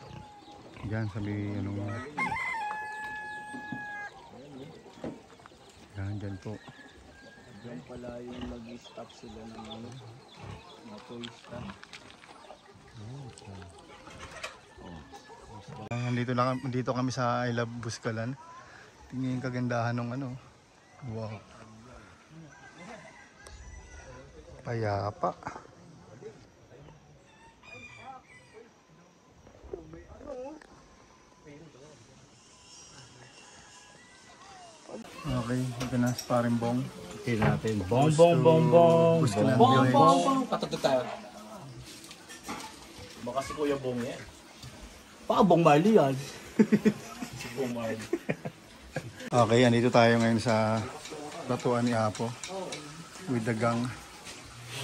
Diyan sabi, Diyan po. Diyan pala yung mag-stop sila ng mga turista. Nandito kami sa I Love Buscalan. Tingnan yung kagandahan ng wow. Payapa. Okay, ito na si Paring Bong. Okay natin. Bong. Buscalan Bong. Village. Patutod tayo. Baka si Kuya Bong yan. Paabong mali yan. Si Bong Marley. Okay, andito tayo ngayon sa Latuan ni Apo with the gang.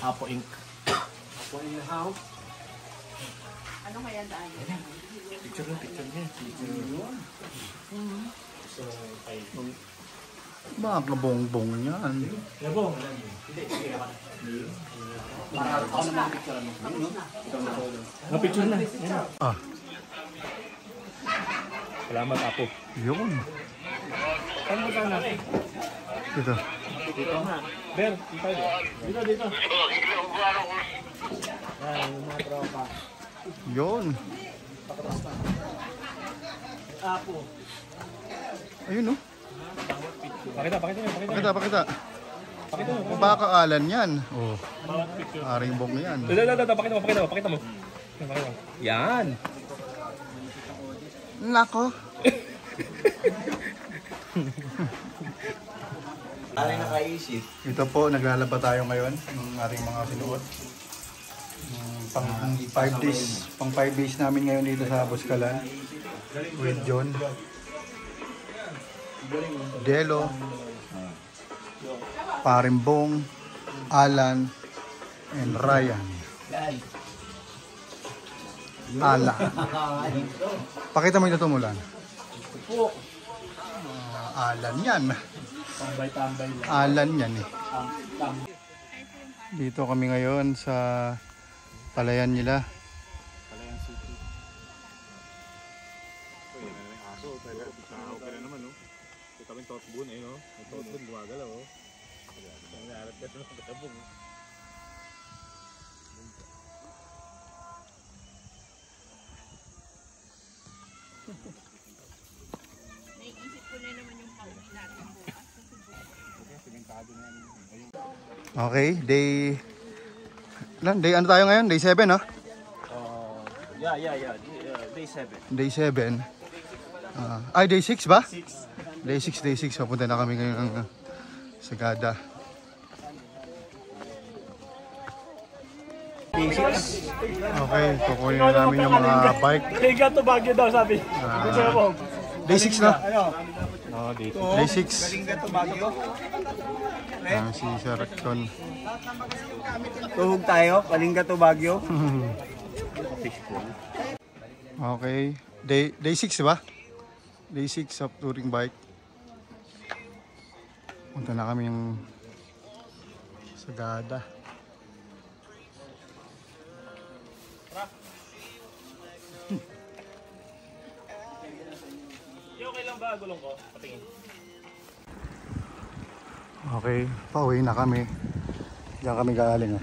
Apo Inc. Ano kaya daan? Picture niya. Baka kabong-bong yan. Kuya Bong. Picture na. Ah, Salamat, Apo. yun. Saan mo sana? Dito. Dito na. Ber, dito. Yan, yung mga tropa. Yun. Apo. Ayun oh. Pakita. Pakita. Pakita mo. Baka alan yan. Oh, Bawat picture. aring bong yan. Pakita mo. Yan. Nako. Ano nakaisip? Ito po, naglalaba tayo ngayon ng ating mga sinuot. Pang 5 days. Pang 5 days namin ngayon dito sa Buskalan. With John, Delo, Parimbong, Alan, and Ryan. Ala. Pakita mo yung tutumulan. Alan yan. Tambay-tambay lang. Alan yan eh. Dito kami ngayon sa palayan nila. Palayan City. Aso, okay na naman, no? Ito kami totbun, eh, no? May totbun, gumagalaw, oh. Nangyarap ka sa katabong, oh. Naiisip ko na naman yung pauwi natin bukas. Okay, day... Day ano tayo ngayon? Day 7, no? Yeah. Day 7. Day 7. Ay, day 6 ba? Day 6. Papunta na kami ngayon ng Sagada. Okay, kukunin na namin yung mga bike. Liga to Baguio daw, sabi. Day 6 na. Oh, dito. Day 6. Kalinga to Baguio. Si Sir Ton. Tuhog tayo, Kalinga to Baguio. Okay. Day 6 ba? Day 6 of touring bike. Punta na kami yung Sagada. Okay lang ba? Gulong ko? Patingin. Okay, pauwi na kami. Diyan kami galing.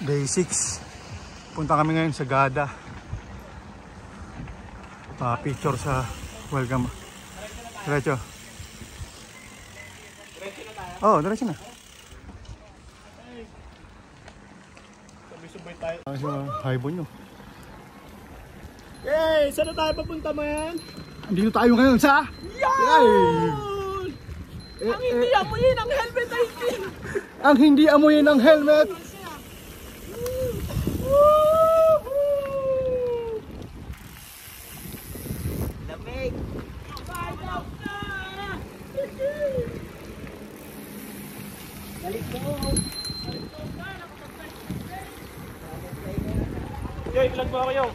Day 6. Punta kami ngayon sa Sagada. Picture sa welcome. Diretso. Oh, diretso na. Sabay-sabay tayo. Haibon nyo. Hey! Saan na tayo papunta, man? Andito tayo ngayon sa... Ang hindi amuyin ang helmet ay Ang hindi amuyin ng helmet. Lamig. Yo, i-vlog mo ako, yo.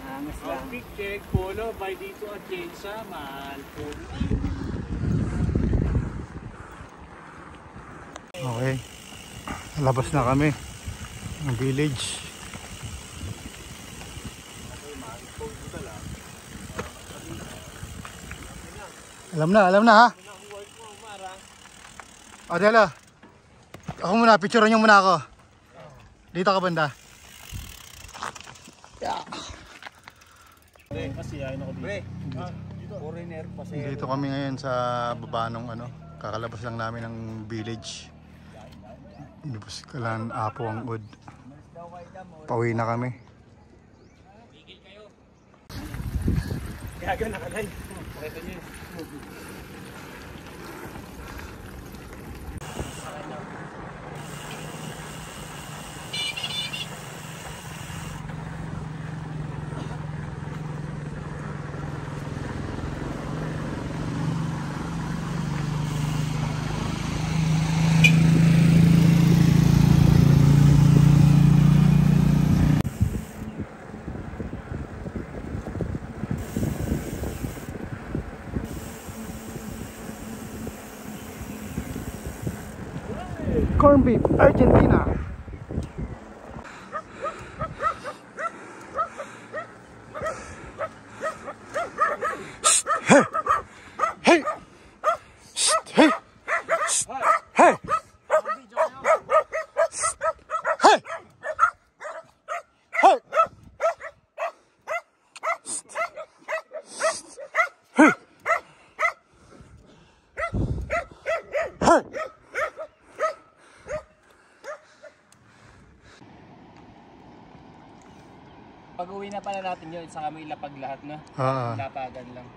Angas lang. Big check, polo, by dito at Jensa, mahal po. Okay. Labas na kami ng village. Alam na ha. Adela. Ako muna, picturean niyo muna ako. Dito ka banda. Kasi ayaw ako dito. Pre, foreigner pa sa'yo. Dito kami ngayon sa baba ng kakalabas lang namin ng village. Buskalan, Apo ang Ud. Pauwi na kami. Gaga na kalay. Pakita niyo. Corned beef, Argentina. Hey! Hey! Hey! Hey! Hey! Hey! Hey! Pag-uwi na pala natin yun, saka may lapag lahat na. Lapagan lang.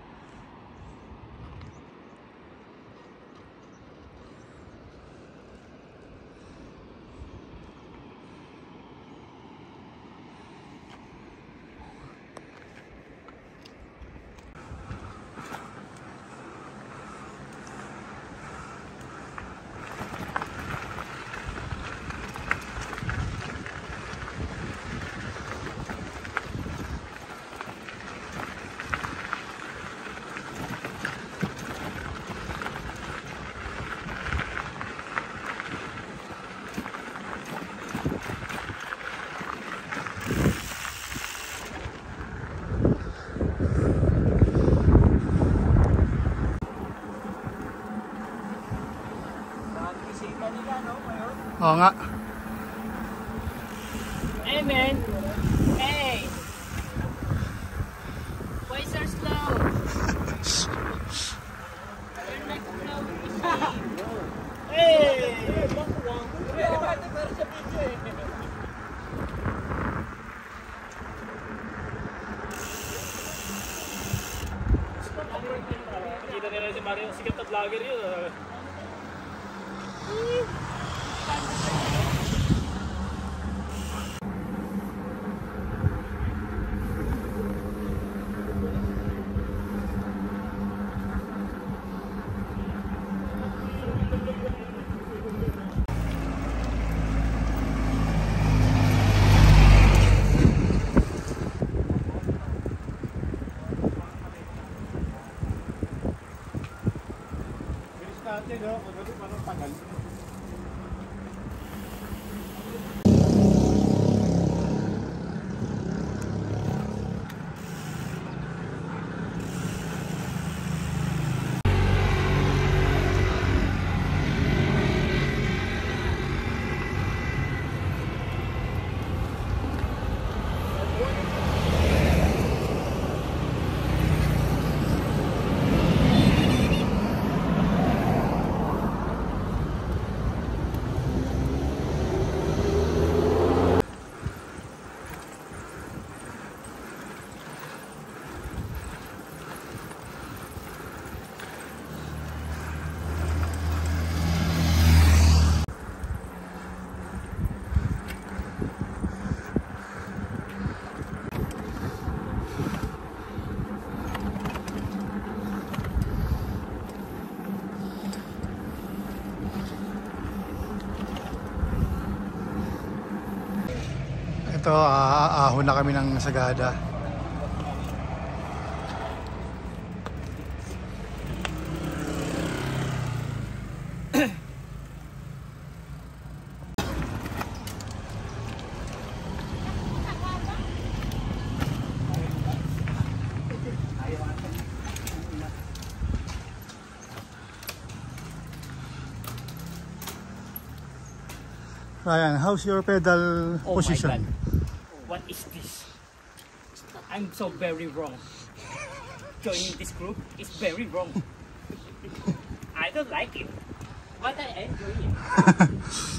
Oo nga. Hey man! Hey! Why so slow? You're not slow, hey! Kita nila si Mario, sikat na vlogger yun. Bilis natin, no? Kung parang tagal. Ito, aahon na kami ng Sagada. Ryan, how's your pedal Oh position? my God. What is this? I'm so very wrong. Joining this group is very wrong. I don't like it, but I enjoy it.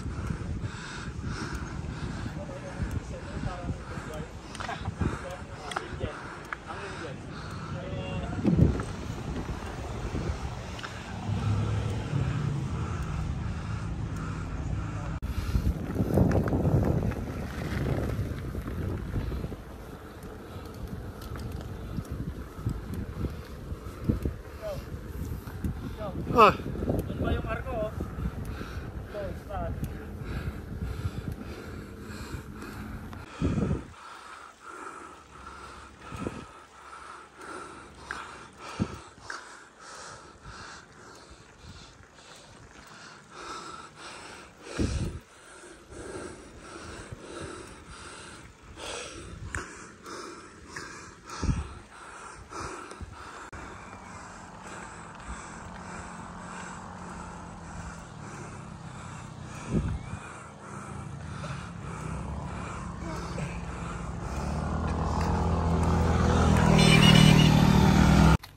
Oh, Ano ba yung arko? Ito, start.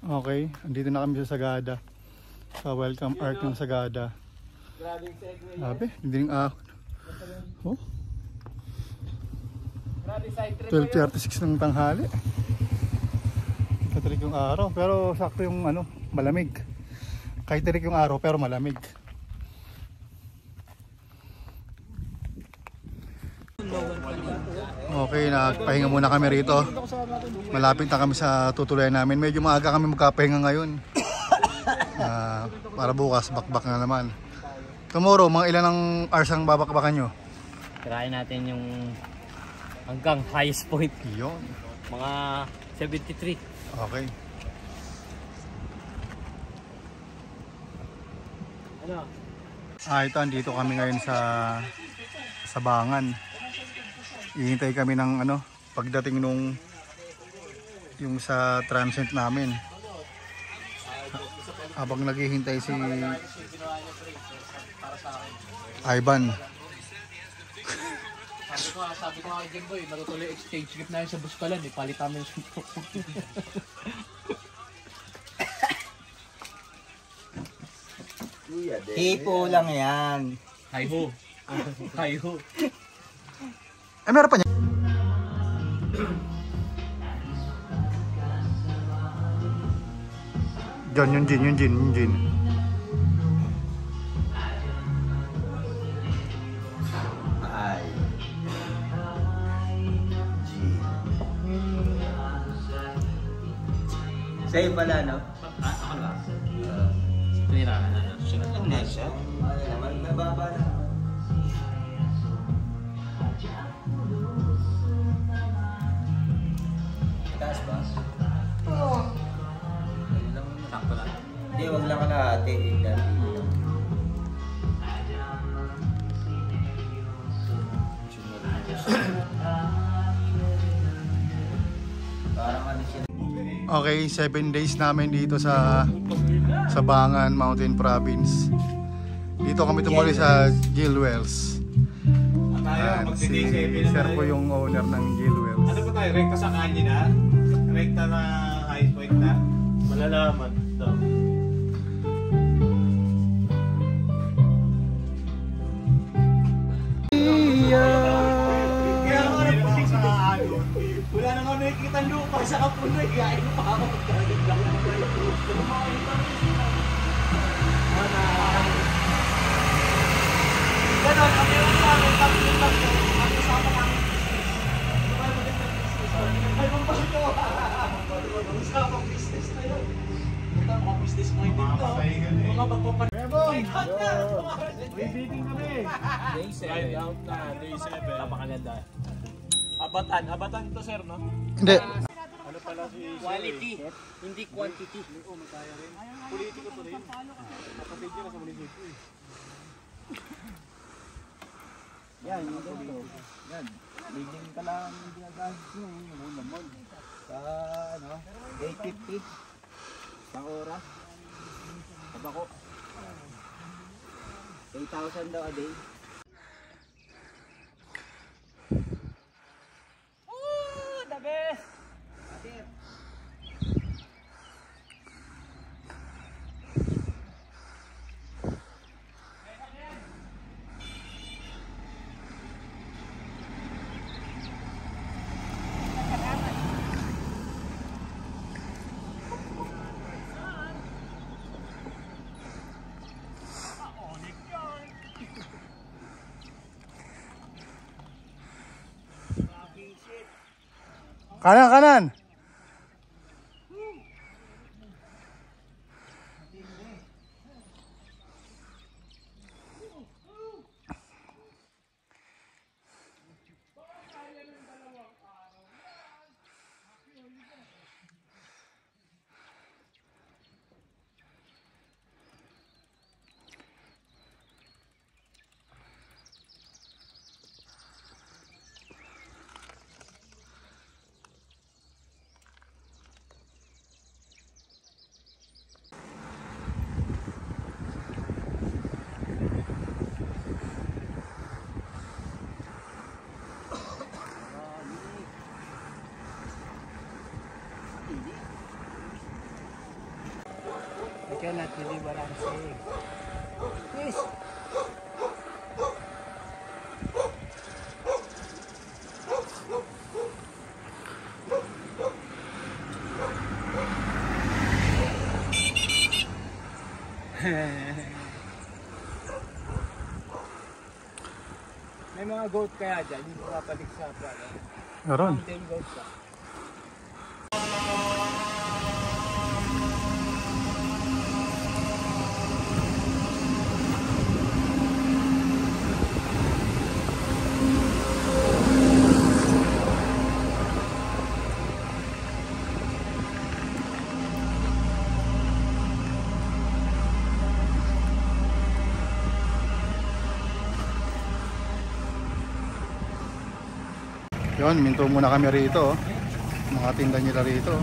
Okay, andito na kami sa Sagada. Sa welcome arc ng Sagada. Grabing segue. Sabi, hindi rin oh, Grabe side trip kayo. 12:36 ng tanghali. Katirik yung araw, pero sakto yung ano, malamig. Kahit tirik yung araw, pero malamig. Okay, nagpahinga muna kami rito. Malapit na kami sa tutuloy namin. Medyo maaga kami magkapahinga ngayon. Para bukas, bakbak na naman. Tomorrow, mga ilan ang hours ang babakbakan nyo? Tirahin natin yung hanggang highest point. Yun. Mga 73. Okay. Ano? Ito, andito kami ngayon sa Sabangan. Ihintay kami ng ano, pagdating nung yung sa transient namin. Habang naghihintay si Ivan. Sabi ko kay Jimboy, matutuloy exchange gift na yun sa Buskalan, palit namin yung suntok. Tipo lang yan. Hi-ho. Hi-ho. Eh, meron pa niya. John, yung gin. I. G. Sa'yo pala, no? Ako na. Tira na na. Sunod lang na siya. Ano naman, nababa na. Taas ba? Oo. Sakto lang. Hindi, wag lang kalahati. Parang ano siya. Okay, 7 days namin dito sa Sabangan Mountain Province. Dito kami tumuli sa Gill Wells. Tayo, Si magti-day 7 na Sir tayo. po yung owner ng Gill Wells. Ano ba tayo? Rekta sa kanyi na? Rekta na highest point na? Malalaman daw. Kaya ako nagpapit sa ano. Wala nang ako nakikita ang lupa sa kapuno. Kaya mo pa ako magkagod lang. Ganon, ang meron sa amin, tapos yung tatlo, ang usapan namin business. Ano ba magandang business? Ay, pampasok ko. Usapang business na yun. Ito, mga business minded to. Mga magpapan... May meeting kami! Day 7. Out na, day 7. Napakaganda. Abatan to sir, no? Hindi. Ano pala si Quality, hindi quantity. politiko to rin. Nakapidyo na sa munisipyo eh. Yan, yung ganito. Yan. Leading ka lang hindi agad yung naman. Sa ano, 850. Sa oras. Abako. 8,000 daw a day. The best! Kanan! cannot deliver ang saying. Yes. May mga goat kaya dyan, hindi papalig sa Meron. mountain goat ka. Yun, minto muna kami rito. Mga tinda nila rito.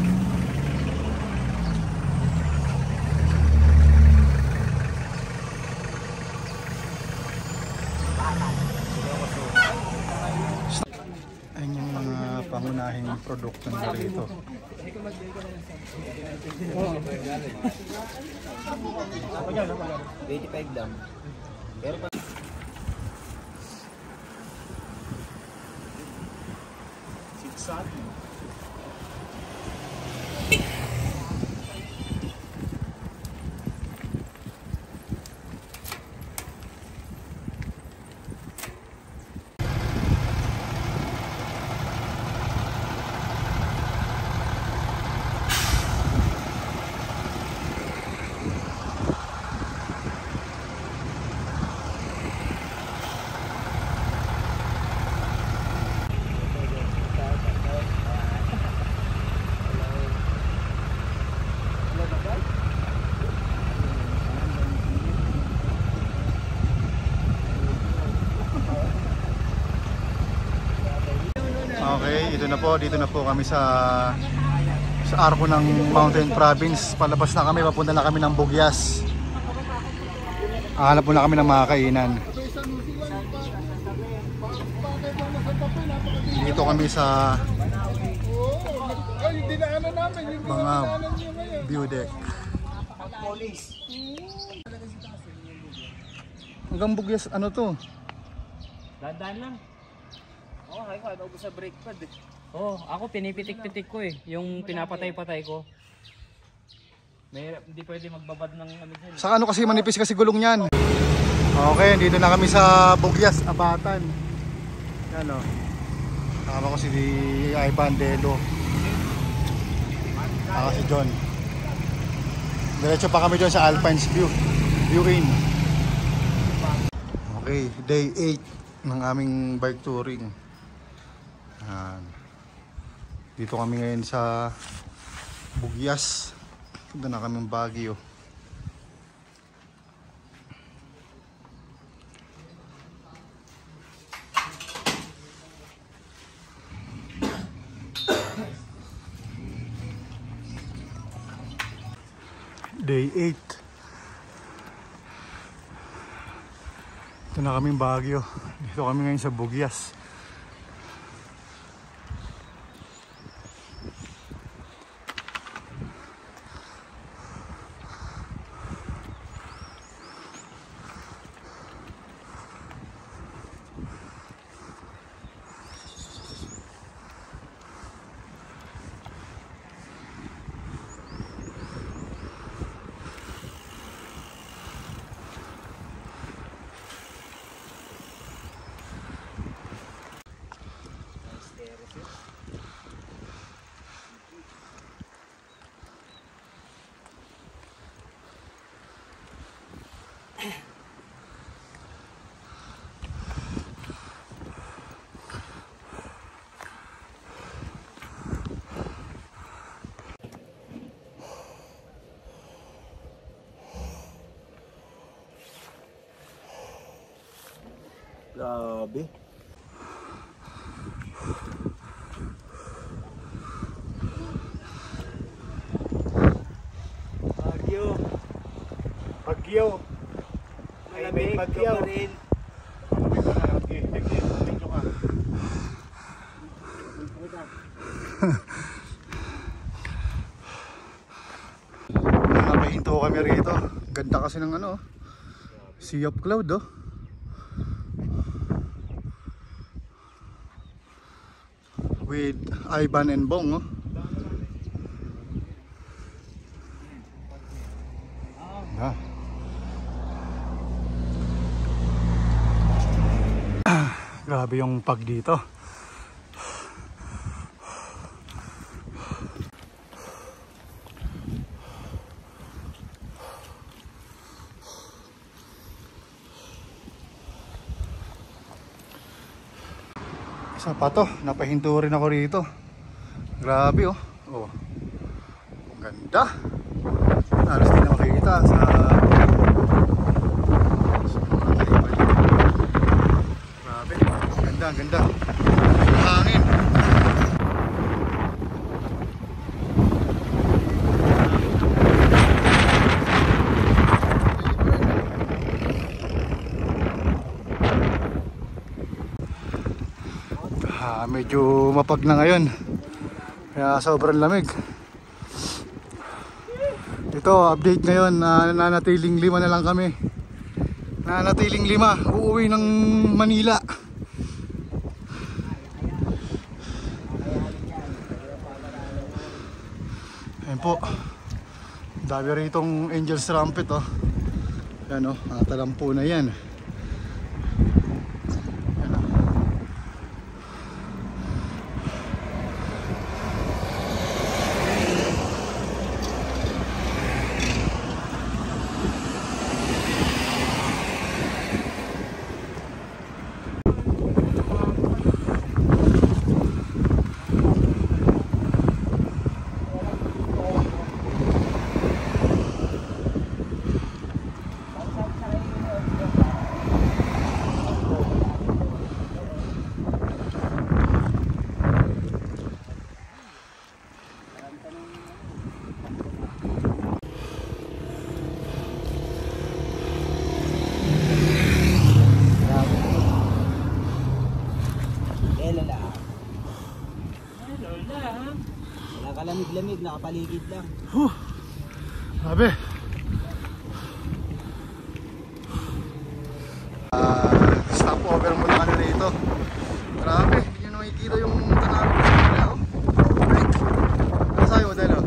Ayun yung mga pangunahing produkto nila rito. 85 lang. Pero pa Okay, dito na po kami sa arko ng Mountain Province. Palabas na kami, papunta na kami ng Bugyas. Hanap muna kami ng mga kainan. Dito kami sa mga view deck. Hanggang Bugyas, ano to? Dadaan lang. Oo, kaya ko sa brake pad eh. Oo, ako pinipitik-pitik ko eh. Yung pinapatay-patay ko. Hindi pwede magbabad ng ano dyan. Sa ano kasi manipis kasi gulong niyan. Okay, dito na kami sa Bugyas, Abatan. Yan o. Nakama ko si Ivan Delo. Ako si John. Diretso pa kami doon sa Alpines View Inn. Okay, day 8 ng aming bike touring. Yan. Dito kami ngayon sa Bugyas. Punta na kami ng Baguio. Day 8. Ito na kaming Baguio. Dito kami ngayon sa Bugyas. Grabe. Bagyo. Malamig bagyo. pa rin. Napahinto ho kami rito. Ganda kasi ng ano, sea of cloud oh. With Ivan and Bong oh. Grabe yung pag dito. Isa pa to, napahinto rin ako rito. Grabe oh. Oh. Ang ganda. Halos din na makikita sa grabe. Ganda, ganda. Hangin. Medyo mapag na ngayon. Kaya sobrang lamig. Ito, update ngayon. Nanatiling 5 na lang kami. Nanatiling 5. Uuwi ng Manila. Ayan po. Dami ritong Angel's Trumpet oh. Yan oh, natalampo na yan. Lamig, nakapaligid lang. Grabe. Stop over muna ka na rito. Grabe, hindi nyo nakikita yung tanawin sa kanila. Right. Ano sa'yo, Odelo?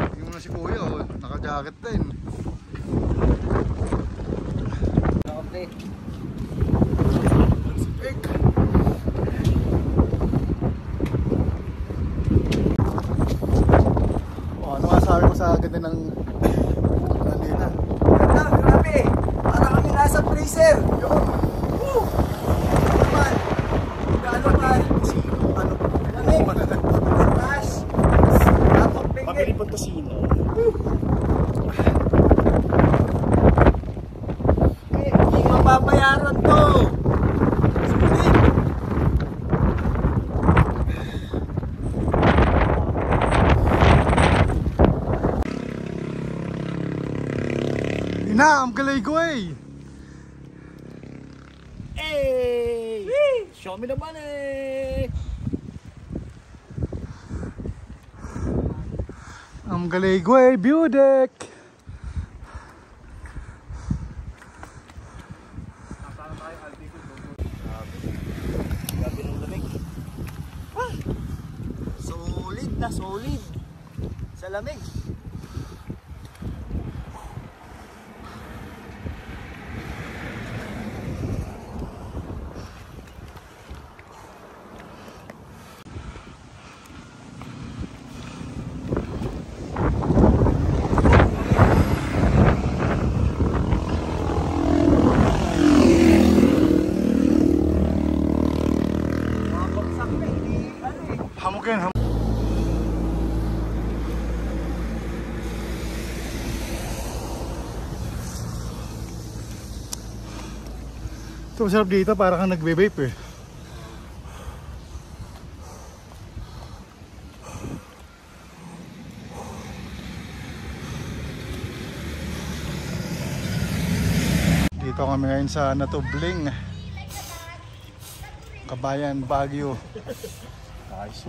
Hindi mo na si Kuya, naka-jacket din. Complete. Sabi mo sa ganda ng Lina. Ganda, grabe. Para kami nasa freezer. Yun. Woo! Man. Gaano man. Ano? Lamig. Mas. Tapos pinggit. Pabili po tosino. Hindi mababayaran to. Sulit. Inam, Galaygoy! Hey! Show me the money! Am Galaygoy, view deck! Grabe ng lamig. Solid na solid. Sa lamig. Hamukin, ham. Ito masarap dito, para kang nagbe-vape eh. Dito kami ngayon sa Natubling, Kabayan, Baguio. Nice.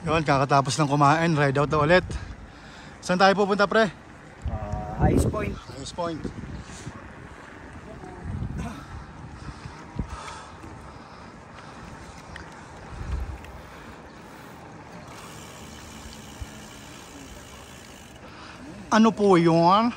Yun, kakatapos ng kumain, ride out na ulit. Saan tayo pupunta, pre? Ice Point. Ice Point. Ano po yun?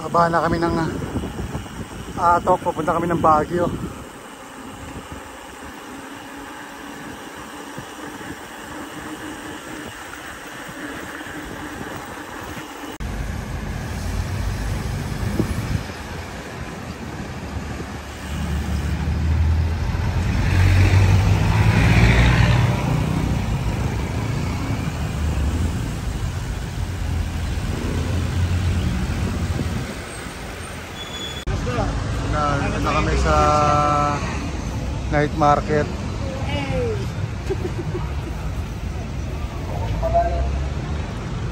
Baba na kami ng Atok, pupunta kami ng Baguio. Na kami sa night market.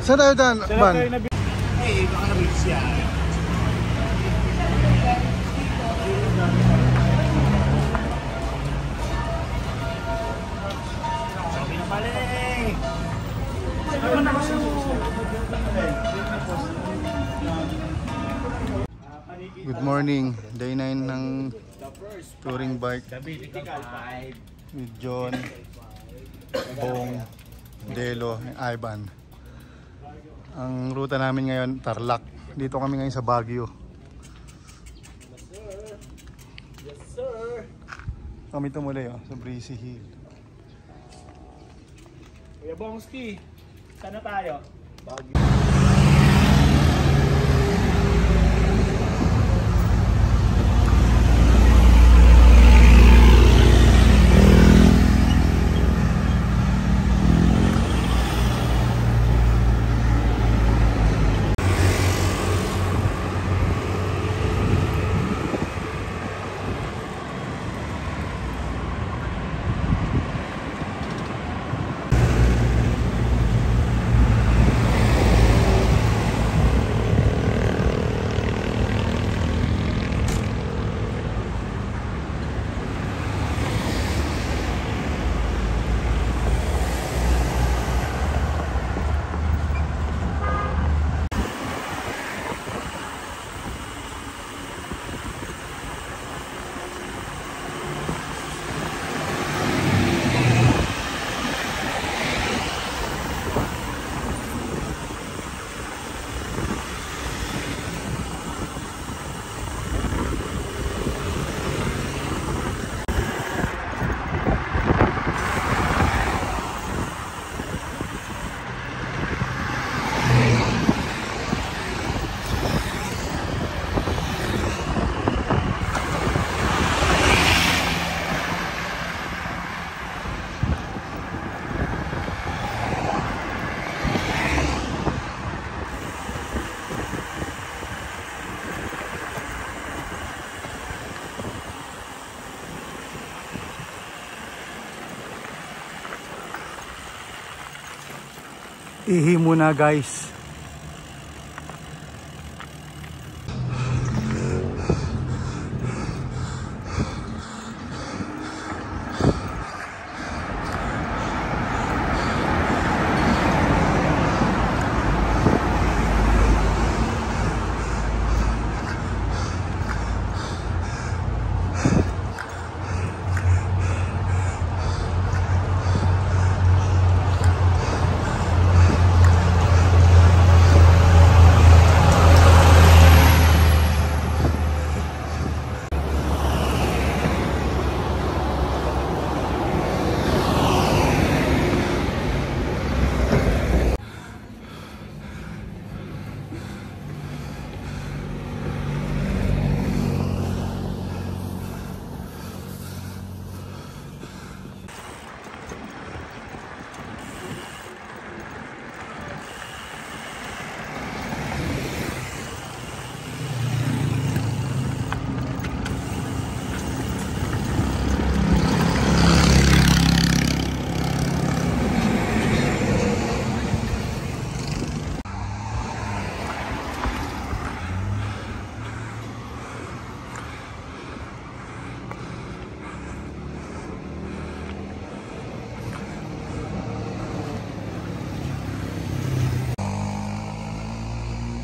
Saan tayo dan? Ban? Eh, baka na-reach siya. Sabi na pala eh. Good morning. Day 9 ng touring bike with John, Bong, Delo, Ivan. Ang ruta namin ngayon, Tarlac. Dito kami ngayon sa Baguio. Yes, sir. Kami tumuli sa Breezy Hill. Kuya Bongski, saan na tayo? Ihi muna guys.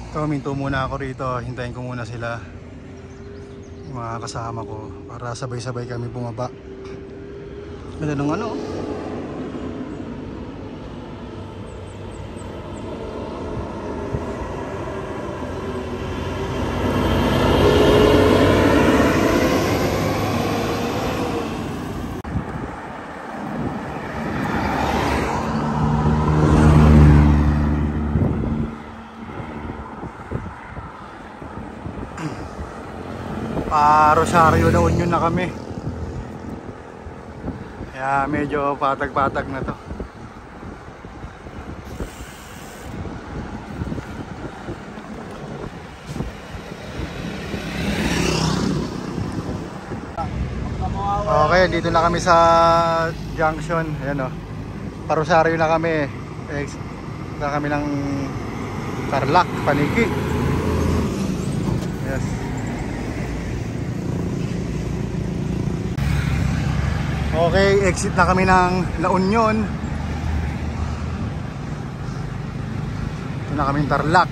So, minto muna ako rito. Hintayin ko muna sila, yung mga kasama ko, para sabay-sabay kami bumaba. Ganda ng ano. Rosario La Union na kami. Kaya medyo patag-patag na to. Okay, dito na kami sa junction. Ayan o. Pa-Rosario na kami. Na kami ng Tarlac, Paniki. Yes. Okay, exit na kami ng La Union. Ito na kami Tarlac.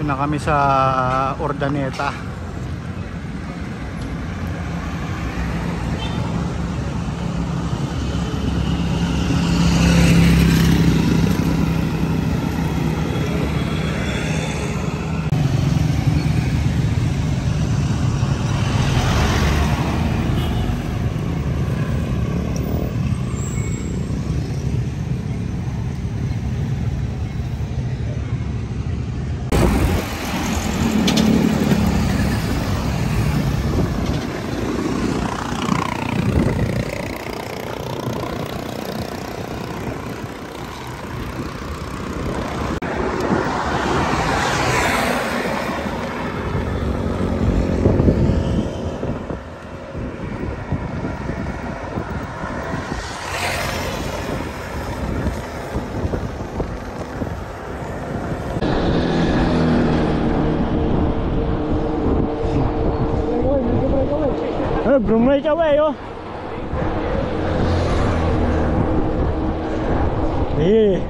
Ito na kami sa Urdaneta. Broom right away, oh. Hey,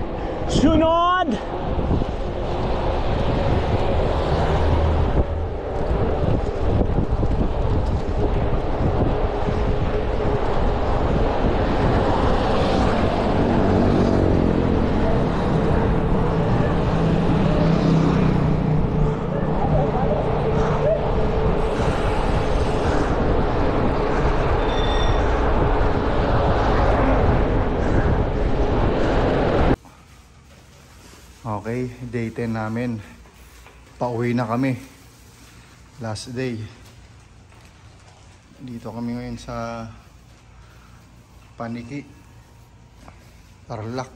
sunod. Okay, day 10 namin. Pauwi na kami. Last day. Dito kami ngayon sa Paniki, Tarlac.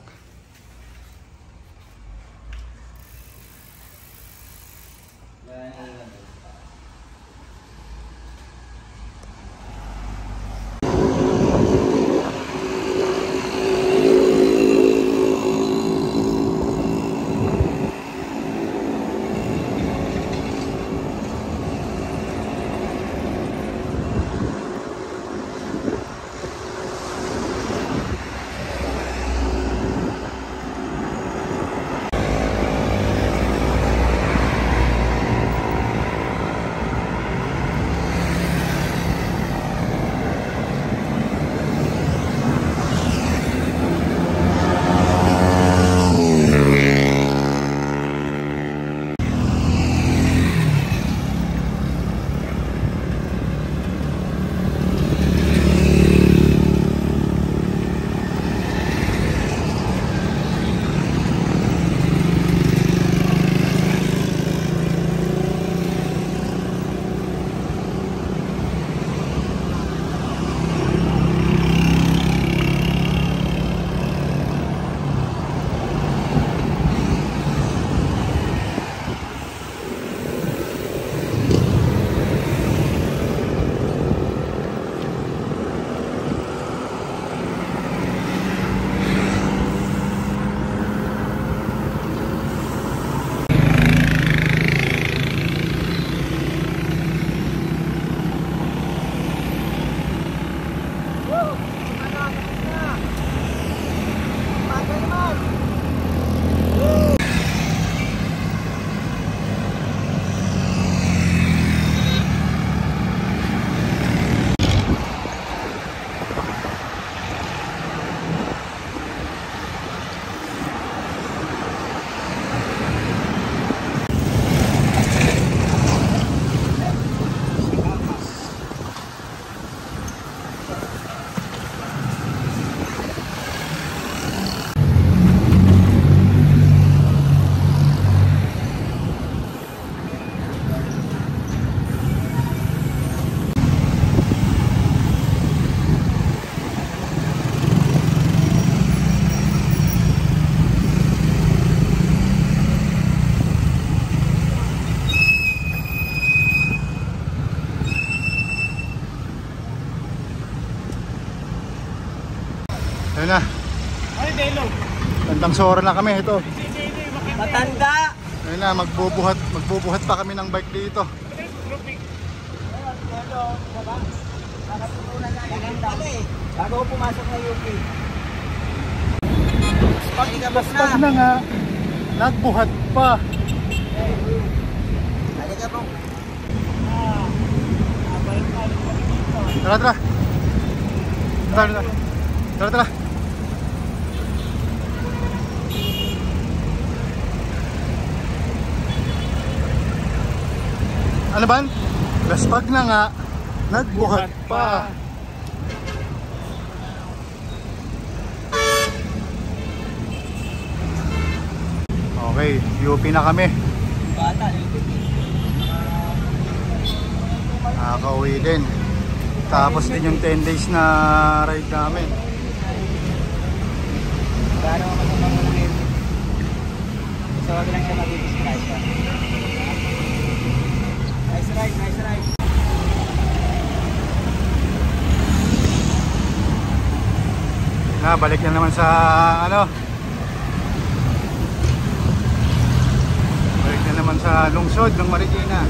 Ayun na. Ay, Delo. Tandang sora na kami ito. Matanda! Ayun na, magbubuhat pa kami ng bike dito. Bago ko pumasok na UP. Pag na nga, nagbuhat pa. Halika po. Tara, tara. Tara, tara. Tara, tara. Ano ba? Gaspag na nga, nagbuhat pa. Okay, UP na kami. Bata, Nakakauwi din. Tapos din yung 10 days na ride namin. Gano'n ako sa pangulit. So, wag lang siya mag-describe pa. Nice ride, nice ride. Na, balik na naman sa ano. Balik na naman sa lungsod ng Marikina.